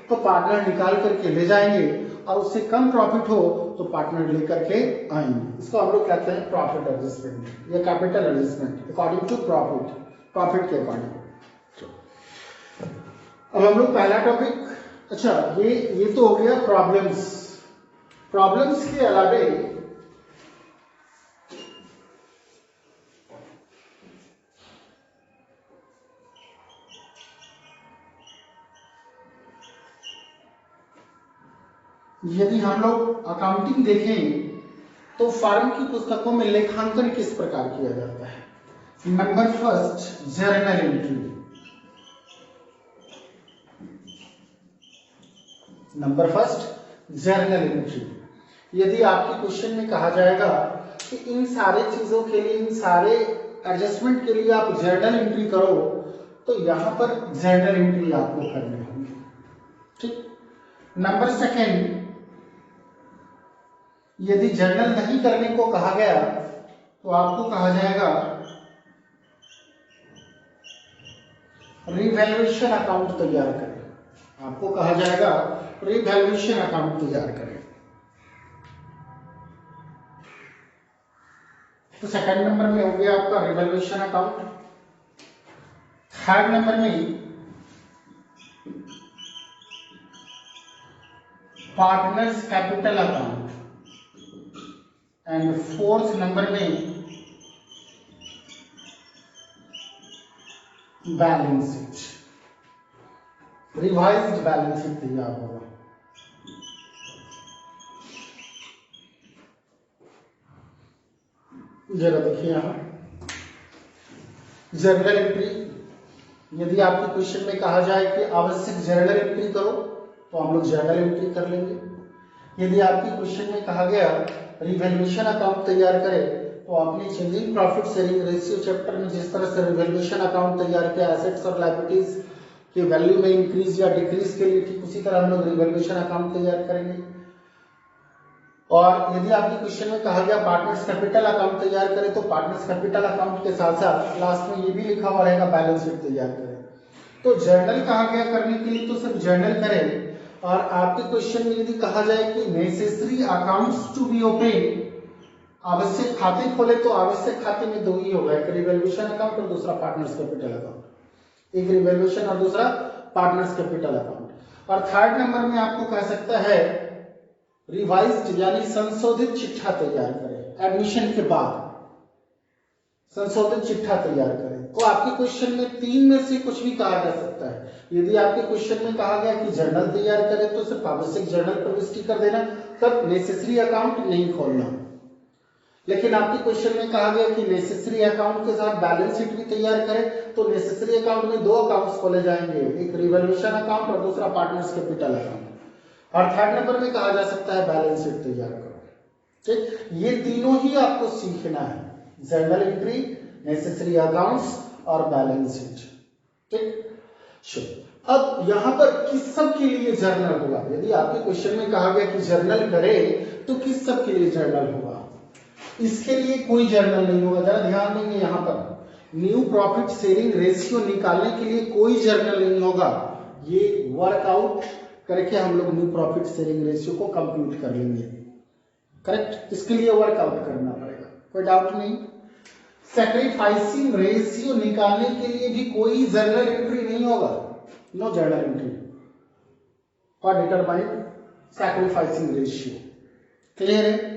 तो पार्टनर निकाल करके ले जाएंगे, और उससे कम प्रॉफिट हो तो पार्टनर लेकर के आएंगे। इसको हम लोग कहते हैं प्रॉफिट एडजस्टमेंट या capital adjustment according to profit के अकॉर्डिंग। अब हम लोग पहला टॉपिक, अच्छा ये तो हो गया प्रॉब्लम्स के अलावे यदि हम लोग अकाउंटिंग देखें तो फर्म की पुस्तकों में लेखांकन किस प्रकार किया जाता है। Number first journal entry. Number first journal entry. यदि आपके क्वेश्चन में कहा जाएगा कि इन सारे चीजों के लिए, इन सारे एडजस्टमेंट के लिए आप जर्नल एंट्री करो, तो यहां पर जर्नल एंट्री आपको करनी होगी। ठीक। नंबर सेकेंड, यदि जर्नल नहीं करने को कहा गया तो आपको कहा जाएगा रिवैल्यूएशन अकाउंट तैयार करें। आपको कहा जाएगा रिवैल्यूएशन अकाउंट तैयार करें। तो सेकंड नंबर में हो गया आपका रिवैल्यूएशन अकाउंट। थर्ड नंबर में partners capital account, and fourth number में balance sheet, revised balance sheet तैयार होगा। जरा देखिए यहां जर्नल एंट्री। यदि आपके क्वेश्चन में कहा जाए कि आवश्यक जर्नल एंट्री करो, तो हम लोग जर्नल एंट्री कर लेंगे। यदि आपके क्वेश्चन में कहा गया रिवैल्यूएशन अकाउंट तैयार करें, तो आपने changing profit sharing ratio chapter में जिस तरह से रिवैल्यूएशन अकाउंट तैयार किया एसेट्स और लायबिलिटीज के वैल्यू में इंक्रीज या डिक्रीज के लिए, ठीक उसी तरह हम लोग रिवैल्यूएशन अकाउंट तैयार करेंगे। और यदि आपके क्वेश्चन में कहा गया पार्टनर्स कैपिटल अकाउंट तैयार करें, तो पार्टनर्स कैपिटल अकाउंट के साथ साथ लास्ट में ये भी लिखा हुआ रहेगा बैलेंस शीट तैयार करें। तो जर्नल कहा गया करने के लिए तो सिर्फ जर्नल करें। और आपके क्वेश्चन में यदि कहा जाए कि necessary accounts to be open, आवश्यक खाते खोले, तो आवश्यक खाते में दो ही होगा, एक रिवैल्यूएशन अकाउंट और दूसरा पार्टनर्स कैपिटल अकाउंट। एक रिवैल्यूएशन और दूसरा पार्टनर्स कैपिटल अकाउंट। और थर्ड नंबर में आपको कह सकता है रिवाइज्ड यानी संशोधित चिट्ठा तैयार करें। एडमिशन के बाद संशोधित चिट्ठा तैयार करें। तो आपके क्वेश्चन में तीन में से कुछ भी कहा जा सकता है। यदि आपके क्वेश्चन में कहा गया कि जर्नल तैयार करें, तो सिर्फ आवश्यक जर्नल प्रविष्टि कर देना, तब नेसेसरी अकाउंट नहीं खोलना। लेकिन आपके क्वेश्चन में कहा गया कि नेसेसरी अकाउंट के साथ बैलेंस शीट भी तैयार करें, तो नेसेसरी अकाउंट में दो अकाउंट्स खोले जाएंगे, एक रिवैल्यूएशन अकाउंट और दूसरा पार्टनर्स कैपिटल अकाउंट। और थर्ड नंबर में कहा जा सकता है बैलेंस शीट तैयार करो। ठीक, ये तीनों ही आपको सीखना है, जर्नल एंट्री, नेसेसरी अकाउंट्स और बैलेंस शीट। ठीक, अब यहां पर किस सब के लिए जर्नल होगा? यदि आपके क्वेश्चन में कहा गया कि जर्नल करे, तो किस सब के लिए जर्नल होगा? इसके लिए कोई जर्नल नहीं होगा। जरा ध्यान देंगे, यहां पर न्यू प्रॉफिट शेयरिंग रेशियो निकालने के लिए कोई जर्नल नहीं होगा। ये वर्कआउट करके हम लोग न्यू प्रॉफिट शेयरिंग रेशियो को कंप्यूट कर लेंगे। करेक्ट, इसके लिए वर्कआउट करना पड़ेगा, कोई डाउट नहीं। सैक्रिफाइसिंग रेशियो निकालने के लिए भी कोई जर्नल एंट्री नहीं होगा, no journal entry for determine sacrificing ratio. Clear है?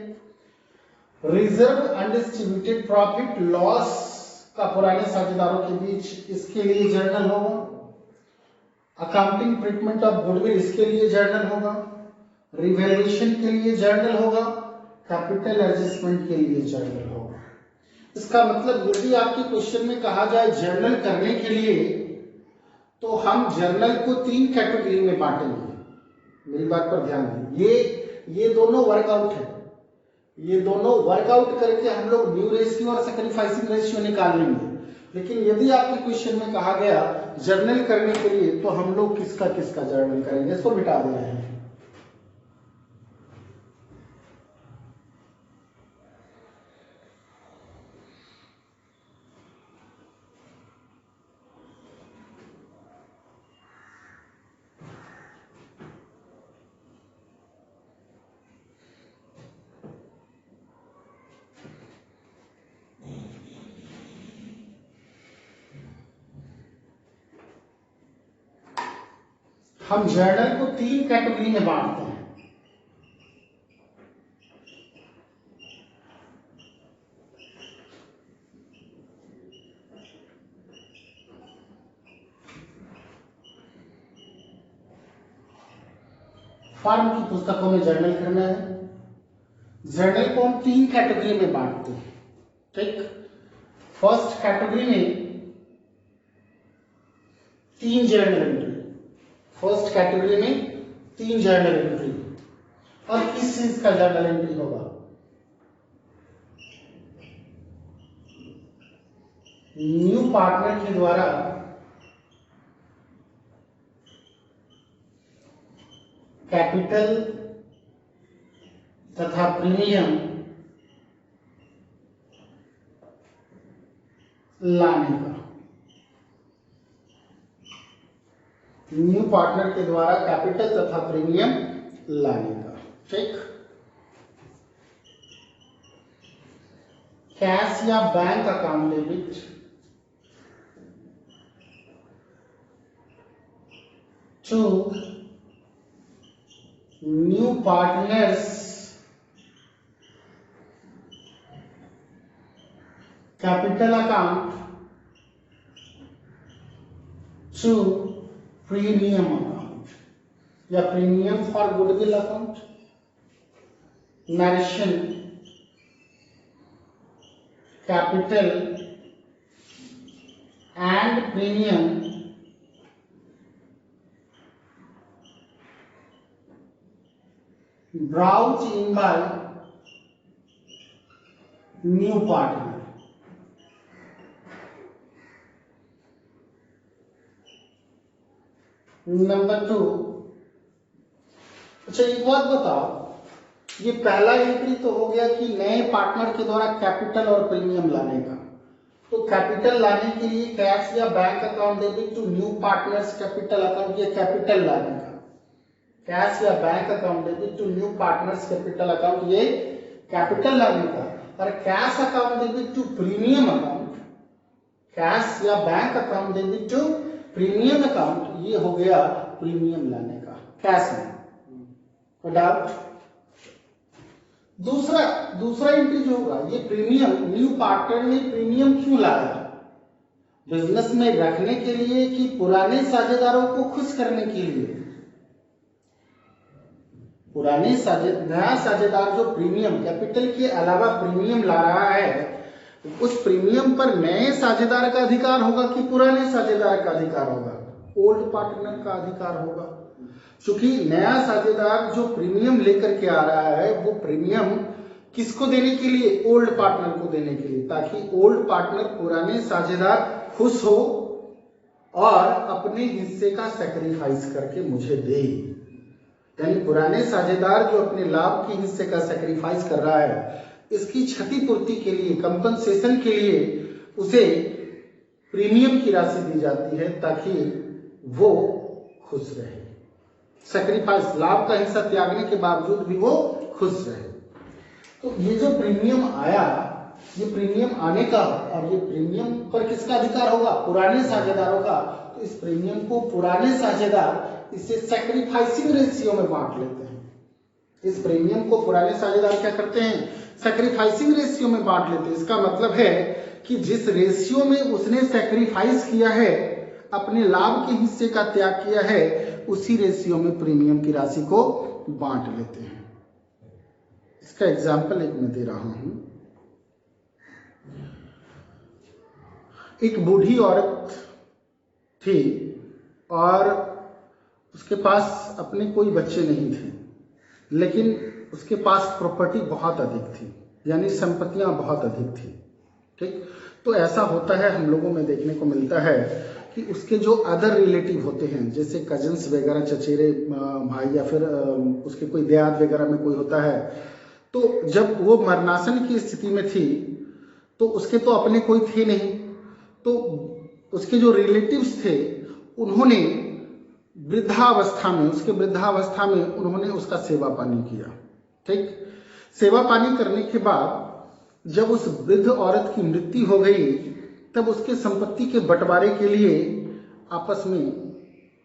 रिजर्व अनडिस्ट्रीब्यूटेड प्रॉफिट लॉस का पुराने साझेदारों के बीच, इसके लिए जर्नल होगा। अकाउंटिंग ट्रीटमेंट ऑफ गुडविल, इसके लिए जर्नल होगा। रिवैल्यूएशन के लिए जर्नल होगा। कैपिटल एडजस्टमेंट के लिए जर्नल होगा। इसका मतलब यदि आपके क्वेश्चन में कहा जाए जर्नल करने के लिए, तो हम जर्नल को तीन कैटेगरी में बांटेंगे। मेरी बात पर ध्यान दें, ये दोनों वर्कआउट है, ये दोनों वर्कआउट करके हम लोग न्यू रेशियो और सैक्रिफाइसिंग रेशियो निकाल लेंगे। लेकिन यदि आपके क्वेश्चन में कहा गया जर्नल करने के लिए, तो हम लोग किसका किसका जर्नल करेंगे, इसको मिटा दे रहे हैं। हम जर्नल को तीन कैटेगरी में बांटते हैं। फॉर्म की पुस्तकों में जर्नल करना है। जर्नल को हम तीन कैटेगरी में बांटते हैं। ठीक, फर्स्ट कैटेगरी में तीन जर्नल एंट्री, फर्स्ट कैटेगरी में तीन जर्नल एंट्री। और किस चीज का जर्नल एंट्री होगा? न्यू पार्टनर के द्वारा कैपिटल तथा प्रीमियम लाने का, न्यू पार्टनर के द्वारा कैपिटल तथा प्रीमियम लाने का। ठीक, कैश या bank account debit, to new partners capital account, to premium account या premium for goodwill account, narration capital and premium brought in by new partner. Number 2, अच्छा एक बात बताओ, ये पहला एंट्री तो हो गया कि नए पार्टनर के द्वारा कैपिटल और प्रीमियम लाने का। तो कैपिटल लाने के लिए कैश या bank account debit to new partners capital account, ये कैपिटल लाने का, कैश या bank account debit to new partners capital account, ये कैपिटल लाने का। और cash account debit to premium account, cash या bank account debit to premium account, ये हो गया प्रीमियम लाने का कैश में। डाउट? दूसरा एंट्री जो होगा, ये प्रीमियम, न्यू पार्टनर ने प्रीमियम क्यों लाया? बिजनेस में रखने के लिए कि पुराने साझेदारों को खुश करने के लिए? नया साझेदार जो प्रीमियम, कैपिटल के अलावा प्रीमियम ला रहा है, उस प्रीमियम पर नए साझेदार का अधिकार होगा कि पुराने साझेदार का अधिकार होगा? ओल्ड पार्टनर का अधिकार होगा, क्योंकि नया साझेदार जो प्रीमियम लेकर के आ रहा है, वो प्रीमियम किसको देने के लिए? ओल्ड पार्टनर को देने के लिए, ताकि ओल्ड पार्टनर पुराने साझेदार खुश हो और अपने हिस्से का सैक्रिफाइस करके मुझे दे। यानी पुराने साझेदार जो अपने लाभ के हिस्से का सैक्रिफाइस कर रहा है, इसकी क्षतिपूर्ति के लिए, कंपनसेशन के लिए उसे प्रीमियम की राशि दी जाती है ताकि वो खुश रहे। सैक्रिफाइस, लाभ का हिस्सा त्यागने के बावजूद भी वो खुश रहे। तो ये जो प्रीमियम आया, ये प्रीमियम आने का, और ये प्रीमियम पर किसका अधिकार होगा? पुराने साझेदारों का। तो इस प्रीमियम को पुराने साझेदार इसे सैक्रिफाइसिंग रेशियो में बांट लेते हैं। इस प्रीमियम को पुराने साझेदार क्या करते हैं? सैक्रिफाइसिंग रेशियो में बांट लेते हैं। इसका मतलब है कि जिस रेशियो में उसने सैक्रिफाइस किया है, अपने लाभ के हिस्से का त्याग किया है, उसी रेशियो में प्रीमियम की राशि को बांट लेते हैं। इसका एग्जाम्पल एक मैं दे रहा हूं। एक बूढ़ी औरत थी और उसके पास अपने कोई बच्चे नहीं थे, लेकिन उसके पास प्रॉपर्टी बहुत अधिक थी, यानी संपत्तियां बहुत अधिक थी। ठीक, तो ऐसा होता है, हम लोगों में देखने को मिलता है कि उसके जो अदर रिलेटिव होते हैं, जैसे कजन्स वगैरह, चचेरे भाई, या फिर उसके कोई देहात वगैरह में कोई होता है, तो जब वो मरणासन की स्थिति में थी तो उसके तो अपने कोई थे नहीं, तो उसके जो रिलेटिव्स थे उन्होंने वृद्धावस्था में, उसके वृद्धावस्था में उन्होंने उसका सेवा पानी किया। ठीक, सेवा पानी करने के बाद जब उस वृद्ध औरत की मृत्यु हो गई, तब उसके संपत्ति के बंटवारे के लिए आपस में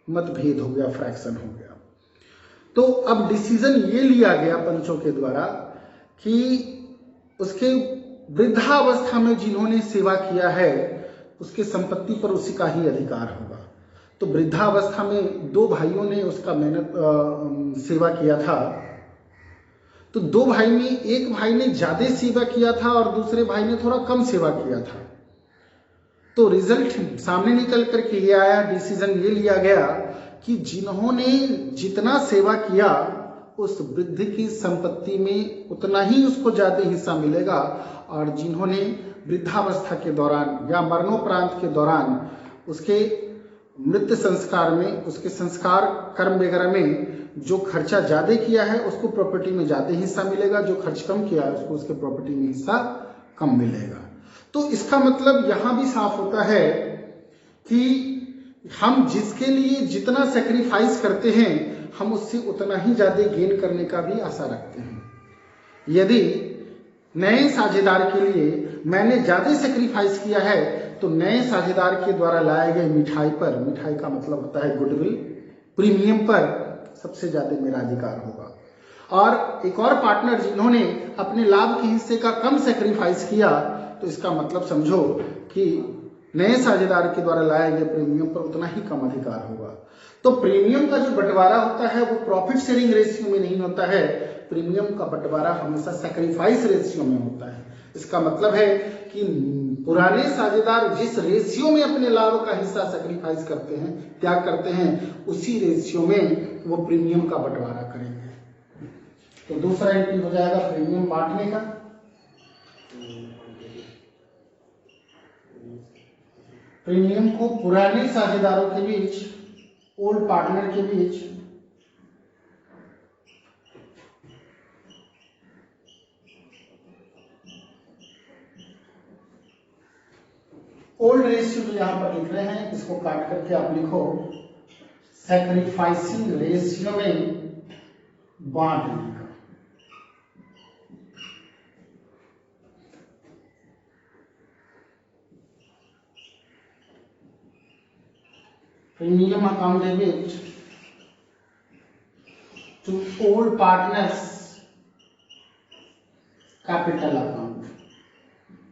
मतभेद हो गया, फ्रैक्शन हो गया। तो अब डिसीजन ये लिया गया पंचों के द्वारा कि उसके वृद्धावस्था में जिन्होंने सेवा किया है, उसके संपत्ति पर उसी का ही अधिकार होगा। तो वृद्धावस्था में दो भाइयों ने उसका सेवा किया था, तो दो भाई में एक भाई ने ज्यादा सेवा किया था और दूसरे भाई ने थोड़ा कम सेवा किया था। तो रिजल्ट सामने निकल करके ये आया, डिसीजन ये लिया गया कि जिन्होंने जितना सेवा किया, उस वृद्ध की संपत्ति में उतना ही उसको ज्यादा हिस्सा मिलेगा, और जिन्होंने वृद्धावस्था के दौरान या मरणोपरांत के दौरान उसके मृत्यु संस्कार में, उसके संस्कार कर्म वगैरह में जो खर्चा ज्यादा किया है, उसको प्रॉपर्टी में ज्यादा हिस्सा मिलेगा, जो खर्च कम किया है उसको उसके प्रॉपर्टी में हिस्सा कम मिलेगा। तो इसका मतलब यहां भी साफ होता है कि हम जिसके लिए जितना सेक्रीफाइस करते हैं, हम उससे उतना ही ज्यादा गेन करने का भी आशा रखते हैं। यदि नए साझेदार के लिए मैंने ज्यादा सेक्रीफाइस किया है, तो नए साझेदार के द्वारा लाए गए मिठाई पर, मिठाई का मतलब होता है गुडविल, प्रीमियम पर सबसे ज्यादा मेरा अधिकार होगा। और एक और पार्टनर जिन्होंने अपने लाभ के हिस्से का कम सेक्रीफाइस किया, तो इसका मतलब समझो कि नए साझेदार के द्वारा लाए गए प्रीमियम पर उतना ही कम अधिकार होगा। तो प्रीमियम का जो बंटवारा होता है वो प्रॉफिट शेयरिंग रेशियो में नहीं होता है, प्रीमियम का बंटवारा हमेशा सैक्रिफाइस रेशियो में होता है। इसका मतलब है कि पुराने साझेदार जिस रेशियो में अपने लाभ का हिस्सा सैक्रिफाइस करते हैं, त्याग करते हैं, उसी रेशियो में वो प्रीमियम का बंटवारा करेंगे। तो दूसरा एंट्री हो जाएगा प्रीमियम बांटने का। प्रीमियम को पुराने साझेदारों के बीच, ओल्ड पार्टनर के बीच ओल्ड रेशियो जो यहां पर लिख रहे हैं इसको काट करके आप लिखो सैक्रिफाइसिंग रेशियो में बांट देगा। Premium account debit to old partners capital account.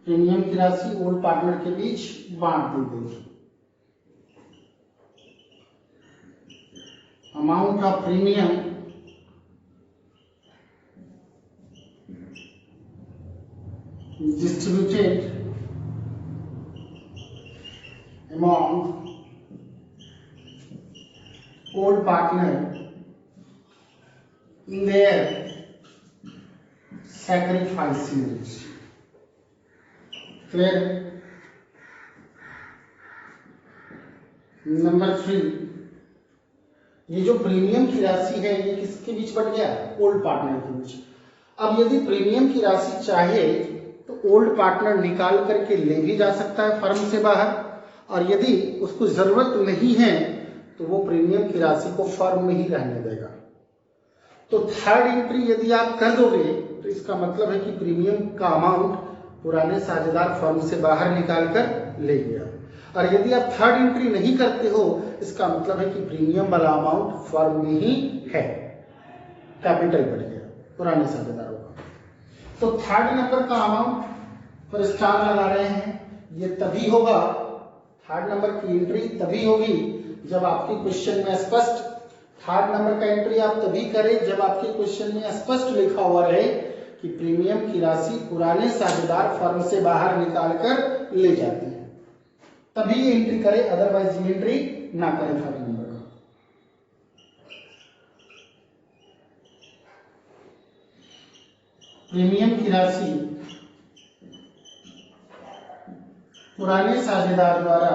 Premium की राशि ओल्ड पार्टनर के बीच बांट दी गई। Amount of premium distributed among old partner in their sacrifices. Clear? Number 3, ये जो प्रीमियम की राशि है ये किसके बीच बट गया? ओल्ड पार्टनर के बीच। अब यदि प्रीमियम की राशि चाहे तो ओल्ड पार्टनर निकाल करके ले भी जा सकता है फर्म से बाहर, और यदि उसको जरूरत नहीं है तो वो प्रीमियम की राशि को फर्म में ही रहने देगा। तो थर्ड एंट्री यदि आप कर दोगे तो इसका मतलब है कि प्रीमियम का अमाउंट पुराने साझेदार फर्म से बाहर निकाल कर ले गया, और यदि आप थर्ड एंट्री नहीं करते हो इसका मतलब है कि प्रीमियम वाला अमाउंट फर्म में ही है, कैपिटल बढ़ गया पुराने साझेदारों का। तो थर्ड नंबर का अमाउंट पर स्टार लगा रहे हैं, ये तभी होगा, थर्ड नंबर की एंट्री तभी होगी जब आपके क्वेश्चन में स्पष्ट, थर्ड नंबर का एंट्री आप तभी करें जब आपके क्वेश्चन में स्पष्ट लिखा हुआ रहे कि प्रीमियम की राशि पुराने साझेदार फर्म से बाहर निकाल कर ले जाती है, तभी ये एंट्री करें, अदरवाइज ये एंट्री ना करें थर्ड नंबर का। प्रीमियम की राशि पुराने साझेदार द्वारा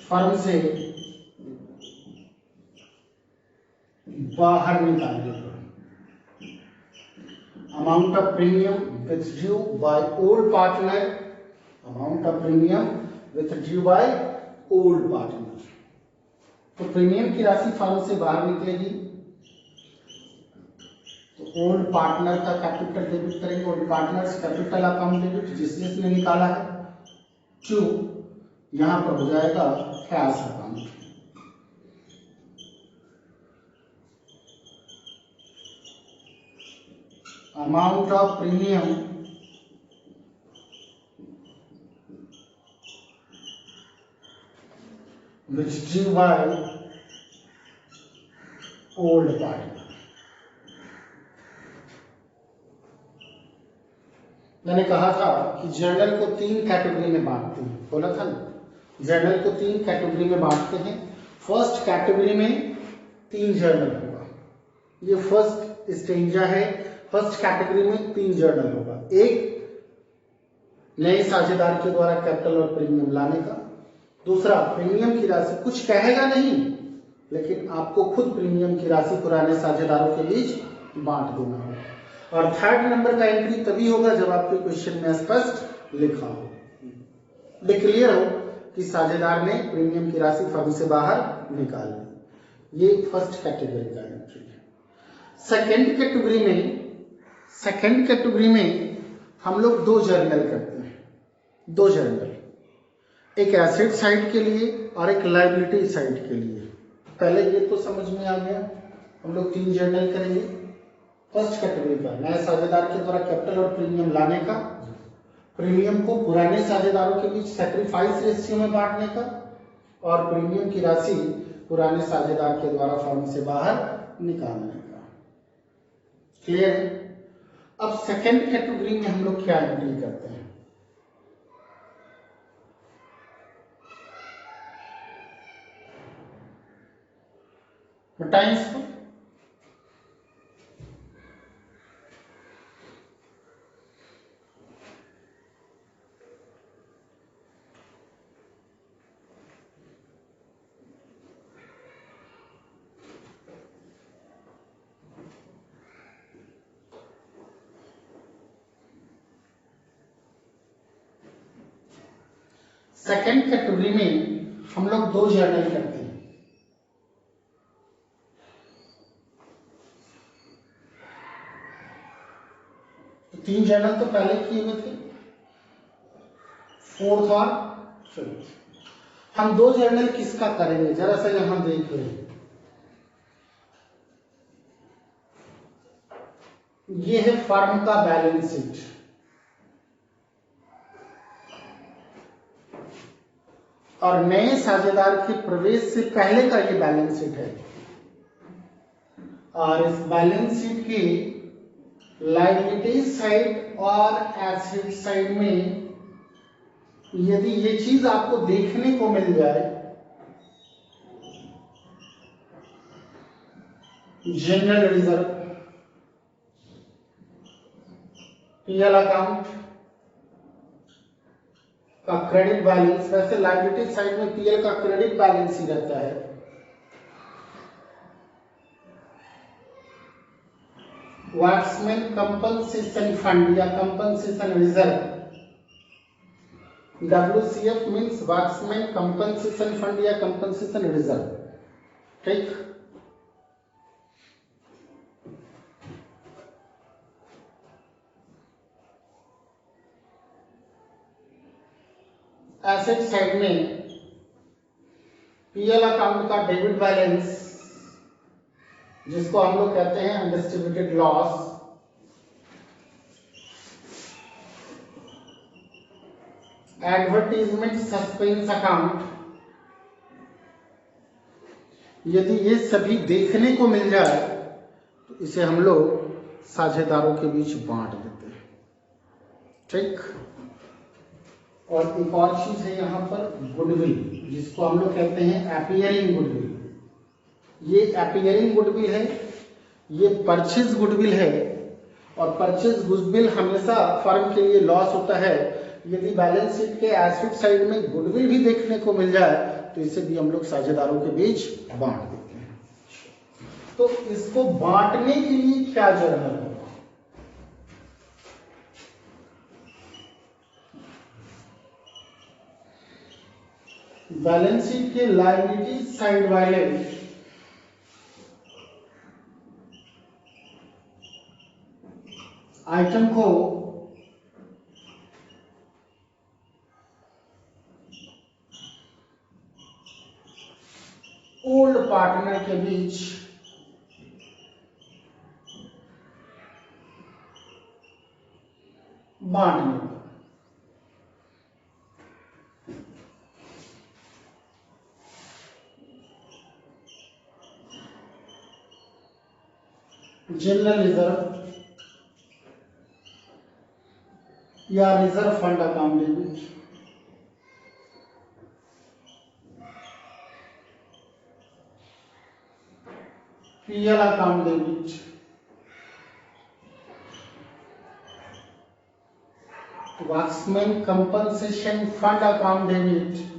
फर्म से बाहर निकालने पर amount of premium with due by old partner, amount of premium with due by old partner. तो प्रीमियम की राशि फर्म से बाहर निकलेगी तो ओल्ड पार्टनर का कैपिटल डेबिट करेंगे, old partners capital account debit जिसने निकाला है, टू यहां पर हो जाएगा cash account. Amount of premium which due by old partner। मैंने कहा था कि जर्नल को 3 कैटेगरी में बांटते हैं, बोला था ना, जर्नल को 3 कैटेगरी में बांटते हैं। फर्स्ट कैटेगरी में 3 जर्नल होगा, ये फर्स्ट स्टेंजा है। फर्स्ट कैटेगरी में 3 जर्नल होगा, एक नए साझेदार के द्वारा कैपिटल और प्रीमियम लाने का, दूसरा प्रीमियम की राशि कुछ कहेगा नहीं लेकिन आपको खुद प्रीमियम की राशि पुराने साझेदारों के बीच बांट देना होगा, और थर्ड नंबर का एंट्री तभी होगा जब आपके क्वेश्चन में स्पष्ट लिखा हो, डिक्लेयर हो कि साझेदार ने प्रीमियम की राशि फर्म से बाहर निकाल ली। ये फर्स्ट कैटेगरी का एंट्री है। सेकंड कैटेगरी में हम लोग 2 जर्नल करते हैं, 2 जर्नल, एक एसेट साइड के लिए और एक लायबिलिटी साइड के लिए। पहले ये तो समझ में आ गया, हम लोग 3 जर्नल करेंगे। फर्स्ट कैटेगरी पर नए साझेदार के द्वारा कैपिटल और प्रीमियम लाने का, प्रीमियम को पुराने साझेदारों के बीच सैक्रिफाइस रेशियो में बांटने का, और प्रीमियम की राशि पुराने साझेदार के द्वारा फर्म से बाहर निकालने का। क्लियर है? अब सेकेंड कैटेगरी में हम लोग क्या एंट्री करते हैं? बताएं इसको। सेकेंड कैटेगरी में हम लोग 2 जर्नल करते हैं। तो 3 जर्नल तो पहले किए हुए थे, 4th और 5th। हम 2 जर्नल किसका करेंगे जरा सा यहां देख रहे हैं। ये है फर्म का बैलेंस शीट, और नए साझेदार के प्रवेश से पहले का ये बैलेंस शीट है। और इस बैलेंस शीट की लायबिलिटी साइड और एसेट साइड में यदि ये चीज आपको देखने को मिल जाए, जनरल रिजर्व, पीएल अकाउंट का क्रेडिट बैलेंस, वैसे लायबिलिटी साइड में पीएल का क्रेडिट बैलेंस ही रहता है। वर्क्समैन कंपनसेशन फंड या compensation reserve, WCF means workmen compensation fund या कंपनसेशन रिजर्व। ठीक, एसेट साइड में पीएल अकाउंट का डेबिट बैलेंस, जिसको हम लोग कहते हैं undistributed loss, advertisement suspense account, यदि ये सभी देखने को मिल जाए तो इसे हम लोग साझेदारों के बीच बांट देते हैं। ठीक, और एक और चीज है यहाँ पर गुडविल, जिसको हम लोग कहते हैं अपीयरिंग गुडविल। ये अपीयरिंग गुडविल है, ये परचेज गुडविल है, और परचेज गुडविल हमेशा फर्म के लिए लॉस होता है। यदि बैलेंस शीट के एसेट साइड में गुडविल भी देखने को मिल जाए तो इसे भी हम लोग साझेदारों के बीच बांट देते हैं। तो इसको बांटने के लिए क्या जर्नल होगा? बैलेंस शीट के लायबिलिटी साइड वाले आइटम को ओल्ड पार्टनर के बीच बांटने का। जनरल रिजर्व या reserve fund account debit, PL account debit, workmen compensation fund account debit,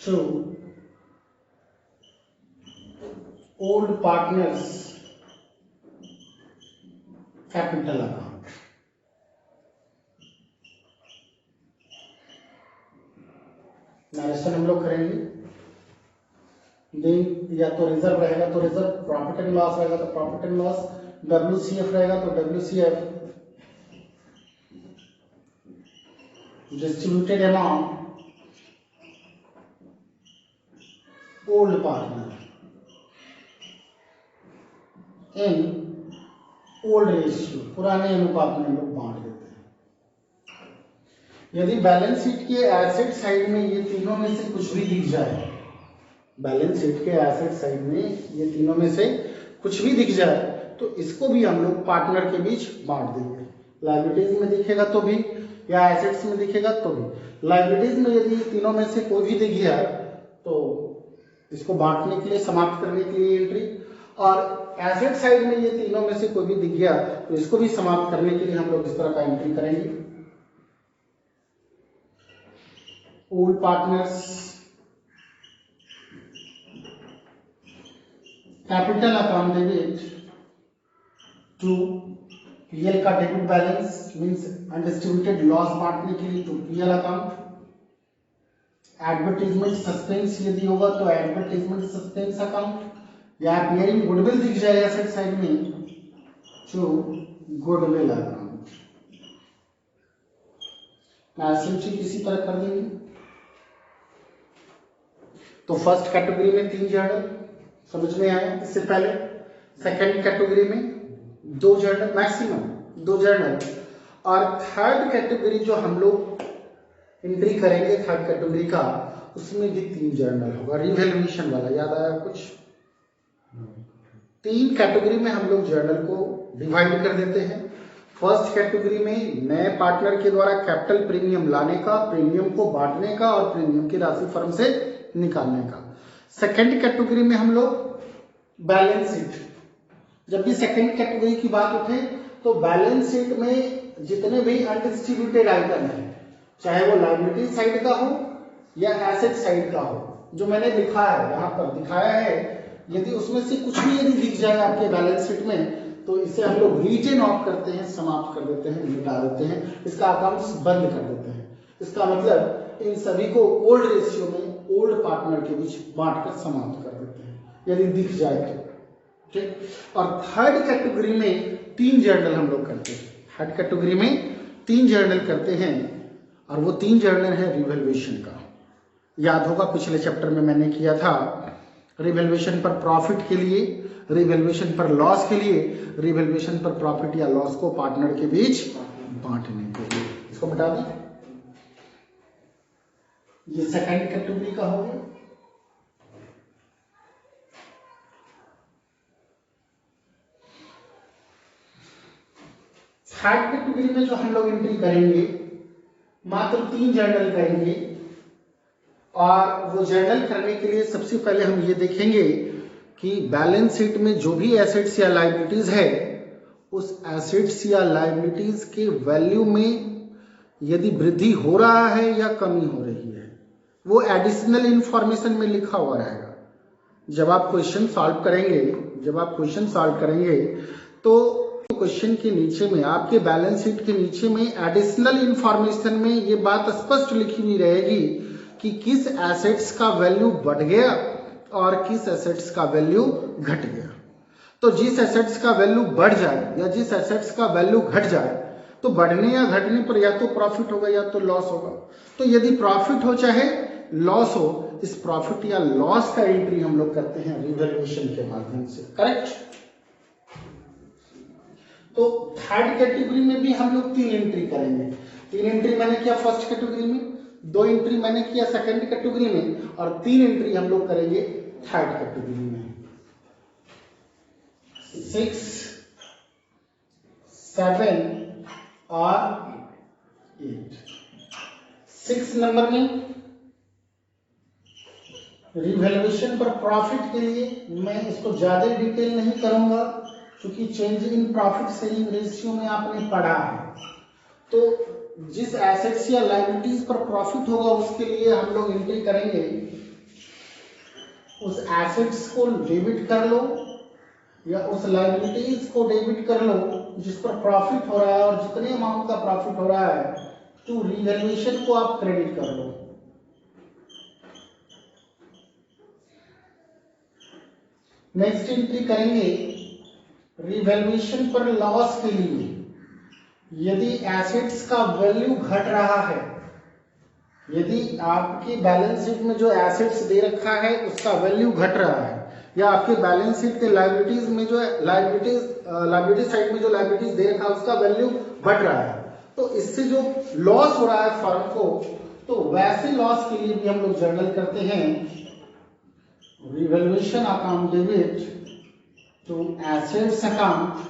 to old partners capital account. Narration हम लोग करेंगे। देन या तो रिजर्व रहेगा तो रिजर्व, प्रॉफिट एंड लॉस रहेगा तो प्रॉफिट एंड लॉस, WCF रहेगा तो WCF, distributed amount old partner in old ratio, पुराने अनुपात में लोग बांट देते हैं। यदि बैलेंस शीट के एसेट साइड में ये तीनों में से कुछ भी दिख जाए, बैलेंस शीट के एसेट साइड में ये तीनों में से कुछ भी दिख जाए तो इसको भी हम लोग पार्टनर के बीच बांट देंगे। लायबिलिटीज में दिखेगा तो भी या एसेट्स में दिखेगा तो भी। लायबिलिटीज में यदि तीनों में से कोई भी दिख गया तो इसको बांटने के लिए, समाप्त करने के लिए एंट्री, और एसेट साइड में ये तीनों में से कोई भी दिख गया तो इसको भी समाप्त करने के लिए हम लोग इस तरह का एंट्री करेंगे। Old partners, capital account debit to PL का debit balance means undistributed loss बांटने के लिए to PL account. Advertisement suspense यदि होगा तो एडवर्टीजमेंट सस्पेंस अकाउंट, या अपीयरिंग गुडविल दिख जाए एसेट साइड में टू गुडविल अकाउंट। एसेट इसी तरह कर देंगे। तो फर्स्ट कैटेगरी में 3 जर्नल समझ में आया। इससे पहले सेकंड कैटेगरी में 2 जर्नल, मैक्सिमम 2 जर्नल, और थर्ड कैटेगरी जो हम लोग एंट्री करेंगे थर्ड कैटेगरी का, उसमें भी 3 जर्नल होगा। रिवैल्यूएशन वाला याद आया कुछ? 3 कैटेगरी में हम लोग जर्नल को डिवाइड कर देते हैं। फर्स्ट कैटेगरी में नए पार्टनर के द्वारा कैपिटल प्रीमियम लाने का, प्रीमियम को बांटने का और प्रीमियम की राशि फर्म से निकालने का। सेकंड कैटेगरी में हम लोग बैलेंस शीट, जब भी सेकंड कैटेगरी की बात उठे तो बैलेंस शीट में जितने भी अनडिस्ट्रीब्यूटेड आइटम है, चाहे वो लायबिलिटी साइड का हो या एसेट साइड का हो, जो मैंने लिखा है यहाँ पर दिखाया है, यदि उसमें से कुछ भी यदि दिख जाए आपके बैलेंस शीट में तो इसे हम लोग रिटेन ऑफ करते हैं, समाप्त कर देते हैं, मिटा देते हैं, इसका अकाउंट्स बंद कर देते हैं। इसका मतलब इन सभी को ओल्ड रेशियो में ओल्ड पार्टनर के बीच बांटकर समाप्त कर देते हैं यदि दिख जाए तो, ठीक। और थर्ड कैटेगरी में 3 जर्नल हम लोग करते हैं। थर्ड कैटेगरी में 3 जर्नल करते हैं और वो 3 जर्नल है रिवैल्यूएशन का। याद होगा पिछले चैप्टर में मैंने किया था रिवैल्यूएशन पर प्रॉफिट के लिए, रिवैल्यूएशन पर लॉस के लिए, रिवैल्यूएशन पर प्रॉफिट या लॉस को पार्टनर के बीच बांटने के लिए। इसको बता दें, ये सेकंड कैटेगरी का हो गया। थर्ड कैटेगरी में जो हम लोग एंट्री करेंगे मात्र 3 जर्नल करेंगे, और वो जर्नल करने के लिए सबसे पहले हम ये देखेंगे कि बैलेंस शीट में जो भी एसेट्स या लायबिलिटीज है, उस एसेट्स या लायबिलिटीज के वैल्यू में यदि वृद्धि हो रहा है या कमी हो रही है, वो एडिशनल इंफॉर्मेशन में लिखा हुआ रहेगा। जब आप क्वेश्चन सॉल्व करेंगे तो क्वेश्चन के नीचे में, आपके बैलेंस शीट के नीचे में एडिशनल इंफॉर्मेशन में ये बात स्पष्ट लिखी हुई रहेगी कि किस एसेट्स का वैल्यू बढ़ गया और किस एसेट्स का वैल्यू घट गया। तो जिस एसेट्स का वैल्यू बढ़ जाए या जिस एसेट्स का वैल्यू घट जाए, तो बढ़ने या घटने पर या तो प्रॉफिट होगा या तो लॉस होगा। तो यदि प्रॉफिट हो चाहे लॉस हो, इस प्रॉफिट या लॉस का एंट्री हम लोग करते हैं रिवैल्यूएशन के माध्यम से, करेक्ट। तो थर्ड कैटेगरी में भी हम लोग 3 एंट्री करेंगे। 3 एंट्री मैंने किया फर्स्ट कैटेगरी में, 2 एंट्री मैंने किया सेकंड कैटेगरी में, और 3 एंट्री हम लोग करेंगे थर्ड कैटेगरी में। 6, 7 और 8। 6 नंबर में रिवैल्यूएशन पर प्रॉफिट के लिए मैं इसको ज्यादा डिटेल नहीं करूंगा क्योंकि change in profit selling ratio में आपने पढ़ा है। तो जिस एसेट्स या लायबिलिटीज पर प्रॉफिट होगा उसके लिए हम लोग एंट्री करेंगे, उस एसेट्स को डेबिट कर लो या उस लायबिलिटीज को डेबिट कर लो जिस पर प्रॉफिट हो रहा है, और जितने अमाउंट का प्रॉफिट हो रहा है तो रिवैल्यूएशन को आप क्रेडिट कर लो। नेक्स्ट एंट्री करेंगे रिवैल्यूएशन पर लॉस के लिए। यदि एसेट्स का वैल्यू घट रहा है, यदि आपकी बैलेंस शीट में जो एसेट्स दे रखा है उसका वैल्यू घट रहा है, या आपके बैलेंस शीट के लायबिलिटीज में जो लायबिलिटी साइड में जो लायबिलिटीज दे रखा है उसका वैल्यू बढ़ रहा है, तो इससे जो लॉस हो रहा है फर्म को, तो वैसे लॉस के लिए भी हम लोग जर्नल करते हैं revaluation account debit to assets account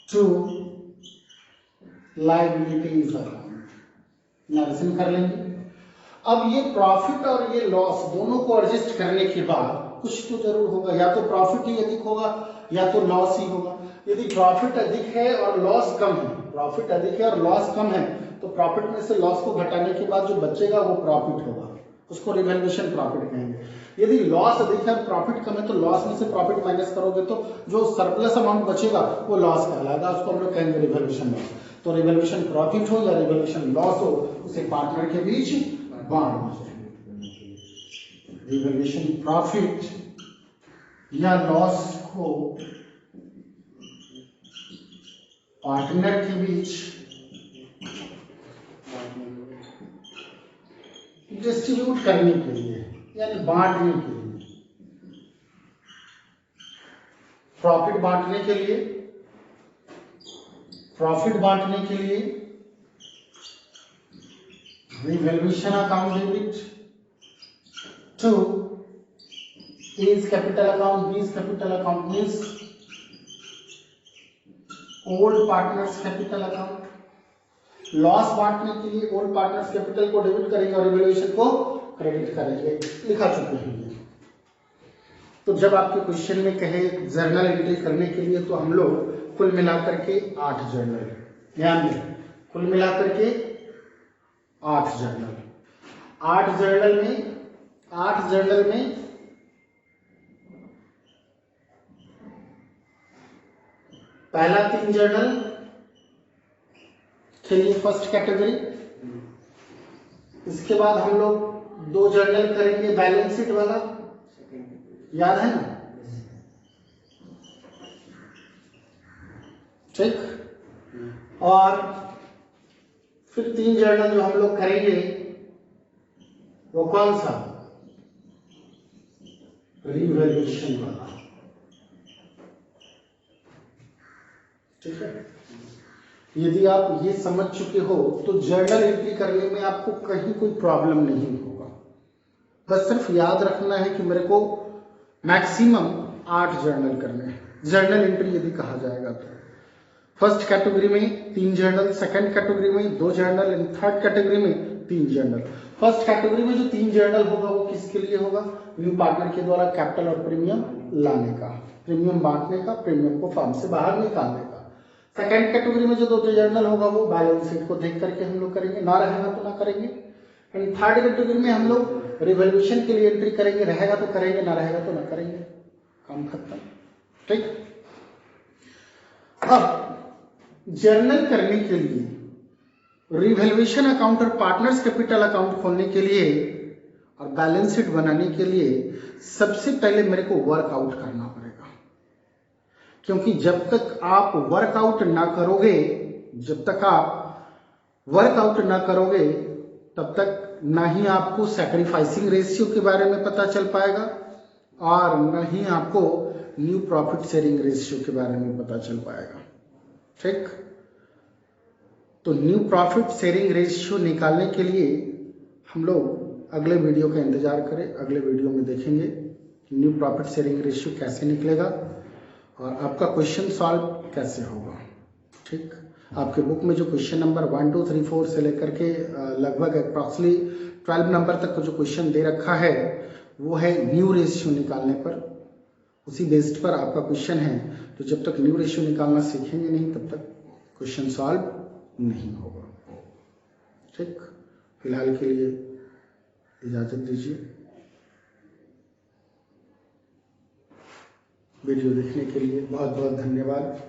to liabilities account, narration कर लेंगे। अब ये प्रॉफिट और ये लॉस दोनों को एडजस्ट करने के बाद कुछ तो जरूर होगा, या तो प्रॉफिट ही अधिक होगा या तो लॉस ही होगा। यदि प्रॉफिट अधिक है और लॉस कम है, प्रॉफिट अधिक है और लॉस कम है, तो प्रॉफिट में से लॉस को घटाने के बाद जो बचेगा वो प्रॉफिट होगा, उसको रिवैल्यूएशन प्रॉफिट कहेंगे। यदि लॉस अधिक है और प्रॉफिट कम है तो लॉस में से प्रॉफिट माइनस करोगे तो जो सरप्लस अमाउंट बचेगा वो लॉस कहलाएगा, उसको हम लोग कहेंगे रिवैल्यूएशन लॉस। तो रिवैल्यूएशन प्रॉफिट हो या रिवैल्यूएशन लॉस हो, उसे पार्टनर के बीच बांटना चाहिए। रिवैल्यूएशन प्रॉफिट या लॉस को पार्टनर के बीच डिस्ट्रीब्यूट करने के लिए यानी बांटने के लिए, प्रॉफिट बांटने के लिए, प्रॉफिट बांटने के लिए revaluation account debit to A is capital account, B is capital account means old partners capital account। Loss बांटने के लिए ओल्ड पार्टनर्स कैपिटल को डेबिट करेंगे और रिवैल्यूएशन को क्रेडिट करेंगे, लिखा चुके हैं। तो जब आपके क्वेश्चन में कहे जर्नल एंट्री करने के लिए तो हम लोग कुल मिलाकर के 8 जर्नल, ध्यान दें, कुल मिलाकर के 8 जर्नल, 8 जर्नल में पहला 3 जर्नल के लिए फर्स्ट कैटेगरी, इसके बाद हम लोग 2 जर्नल करेंगे बैलेंस शीट वाला, याद है ना, ठीक। और फिर 3 जर्नल जो हम लोग करेंगे वो कौन सा, रिवैल्यूएशन वाला, ठीक है। यदि आप ये समझ चुके हो तो जर्नल एंट्री करने में आपको कहीं कोई प्रॉब्लम नहीं होगा। बस सिर्फ याद रखना है कि मेरे को मैक्सिमम 8 जर्नल करने हैं, जर्नल एंट्री यदि कहा जाएगा तो। फर्स्ट कैटेगरी में 3 जर्नल, सेकंड कैटेगरी में 2 जर्नल एंड थर्ड कैटेगरी में 3 जर्नल। फर्स्ट कैटेगरी में जो 3 जर्नल होगा वो किसके लिए होगा, न्यू पार्टनर के द्वारा कैपिटल और प्रीमियम लाने का, प्रीमियम बांटने का, प्रीमियम को फर्म से बाहर निकालने का। सेकंड कैटेगरी में जो 2 जर्नल होगा वो बैलेंस शीट को देख करके हम लोग करेंगे, ना रहेगा तो ना करेंगे। एंड थर्ड कैटेगरी में हम लोग रिवैल्यूएशन के लिए एंट्री करेंगे, रहेगा तो करेंगे, ना रहेगा तो ना करेंगे, काम खत्म, ठीक। अब जर्नल करने के लिए रिवैल्यूएशन अकाउंट और पार्टनर्स कैपिटल अकाउंट खोलने के लिए और बैलेंस शीट बनाने के लिए सबसे पहले मेरे को वर्कआउट करना पड़ेगा, क्योंकि जब तक आप वर्कआउट ना करोगे, जब तक आप वर्कआउट ना करोगे तब तक ना ही आपको सैक्रिफाइसिंग रेशियो के बारे में पता चल पाएगा और ना ही आपको न्यू प्रॉफिट शेयरिंग रेशियो के बारे में पता चल पाएगा, ठीक। तो न्यू प्रॉफिट शेयरिंग रेशियो निकालने के लिए हम लोग अगले वीडियो का इंतजार करें, अगले वीडियो में देखेंगे कि न्यू प्रॉफिट शेयरिंग रेशियो कैसे निकलेगा और आपका क्वेश्चन सॉल्व कैसे होगा, ठीक। आपके बुक में जो क्वेश्चन नंबर 1 2 3 4 से लेकर के लगभग अप्रॉक्सिमली 12 नंबर तक का जो क्वेश्चन दे रखा है वो है न्यू रेशियो निकालने पर, उसी बेस्ड पर आपका क्वेश्चन है। तो जब तक न्यू रेशियो निकालना सीखेंगे नहीं तब तक क्वेश्चन सॉल्व नहीं होगा, ठीक। फिलहाल के लिए इजाजत दीजिए। वीडियो देखने के लिए बहुत बहुत धन्यवाद।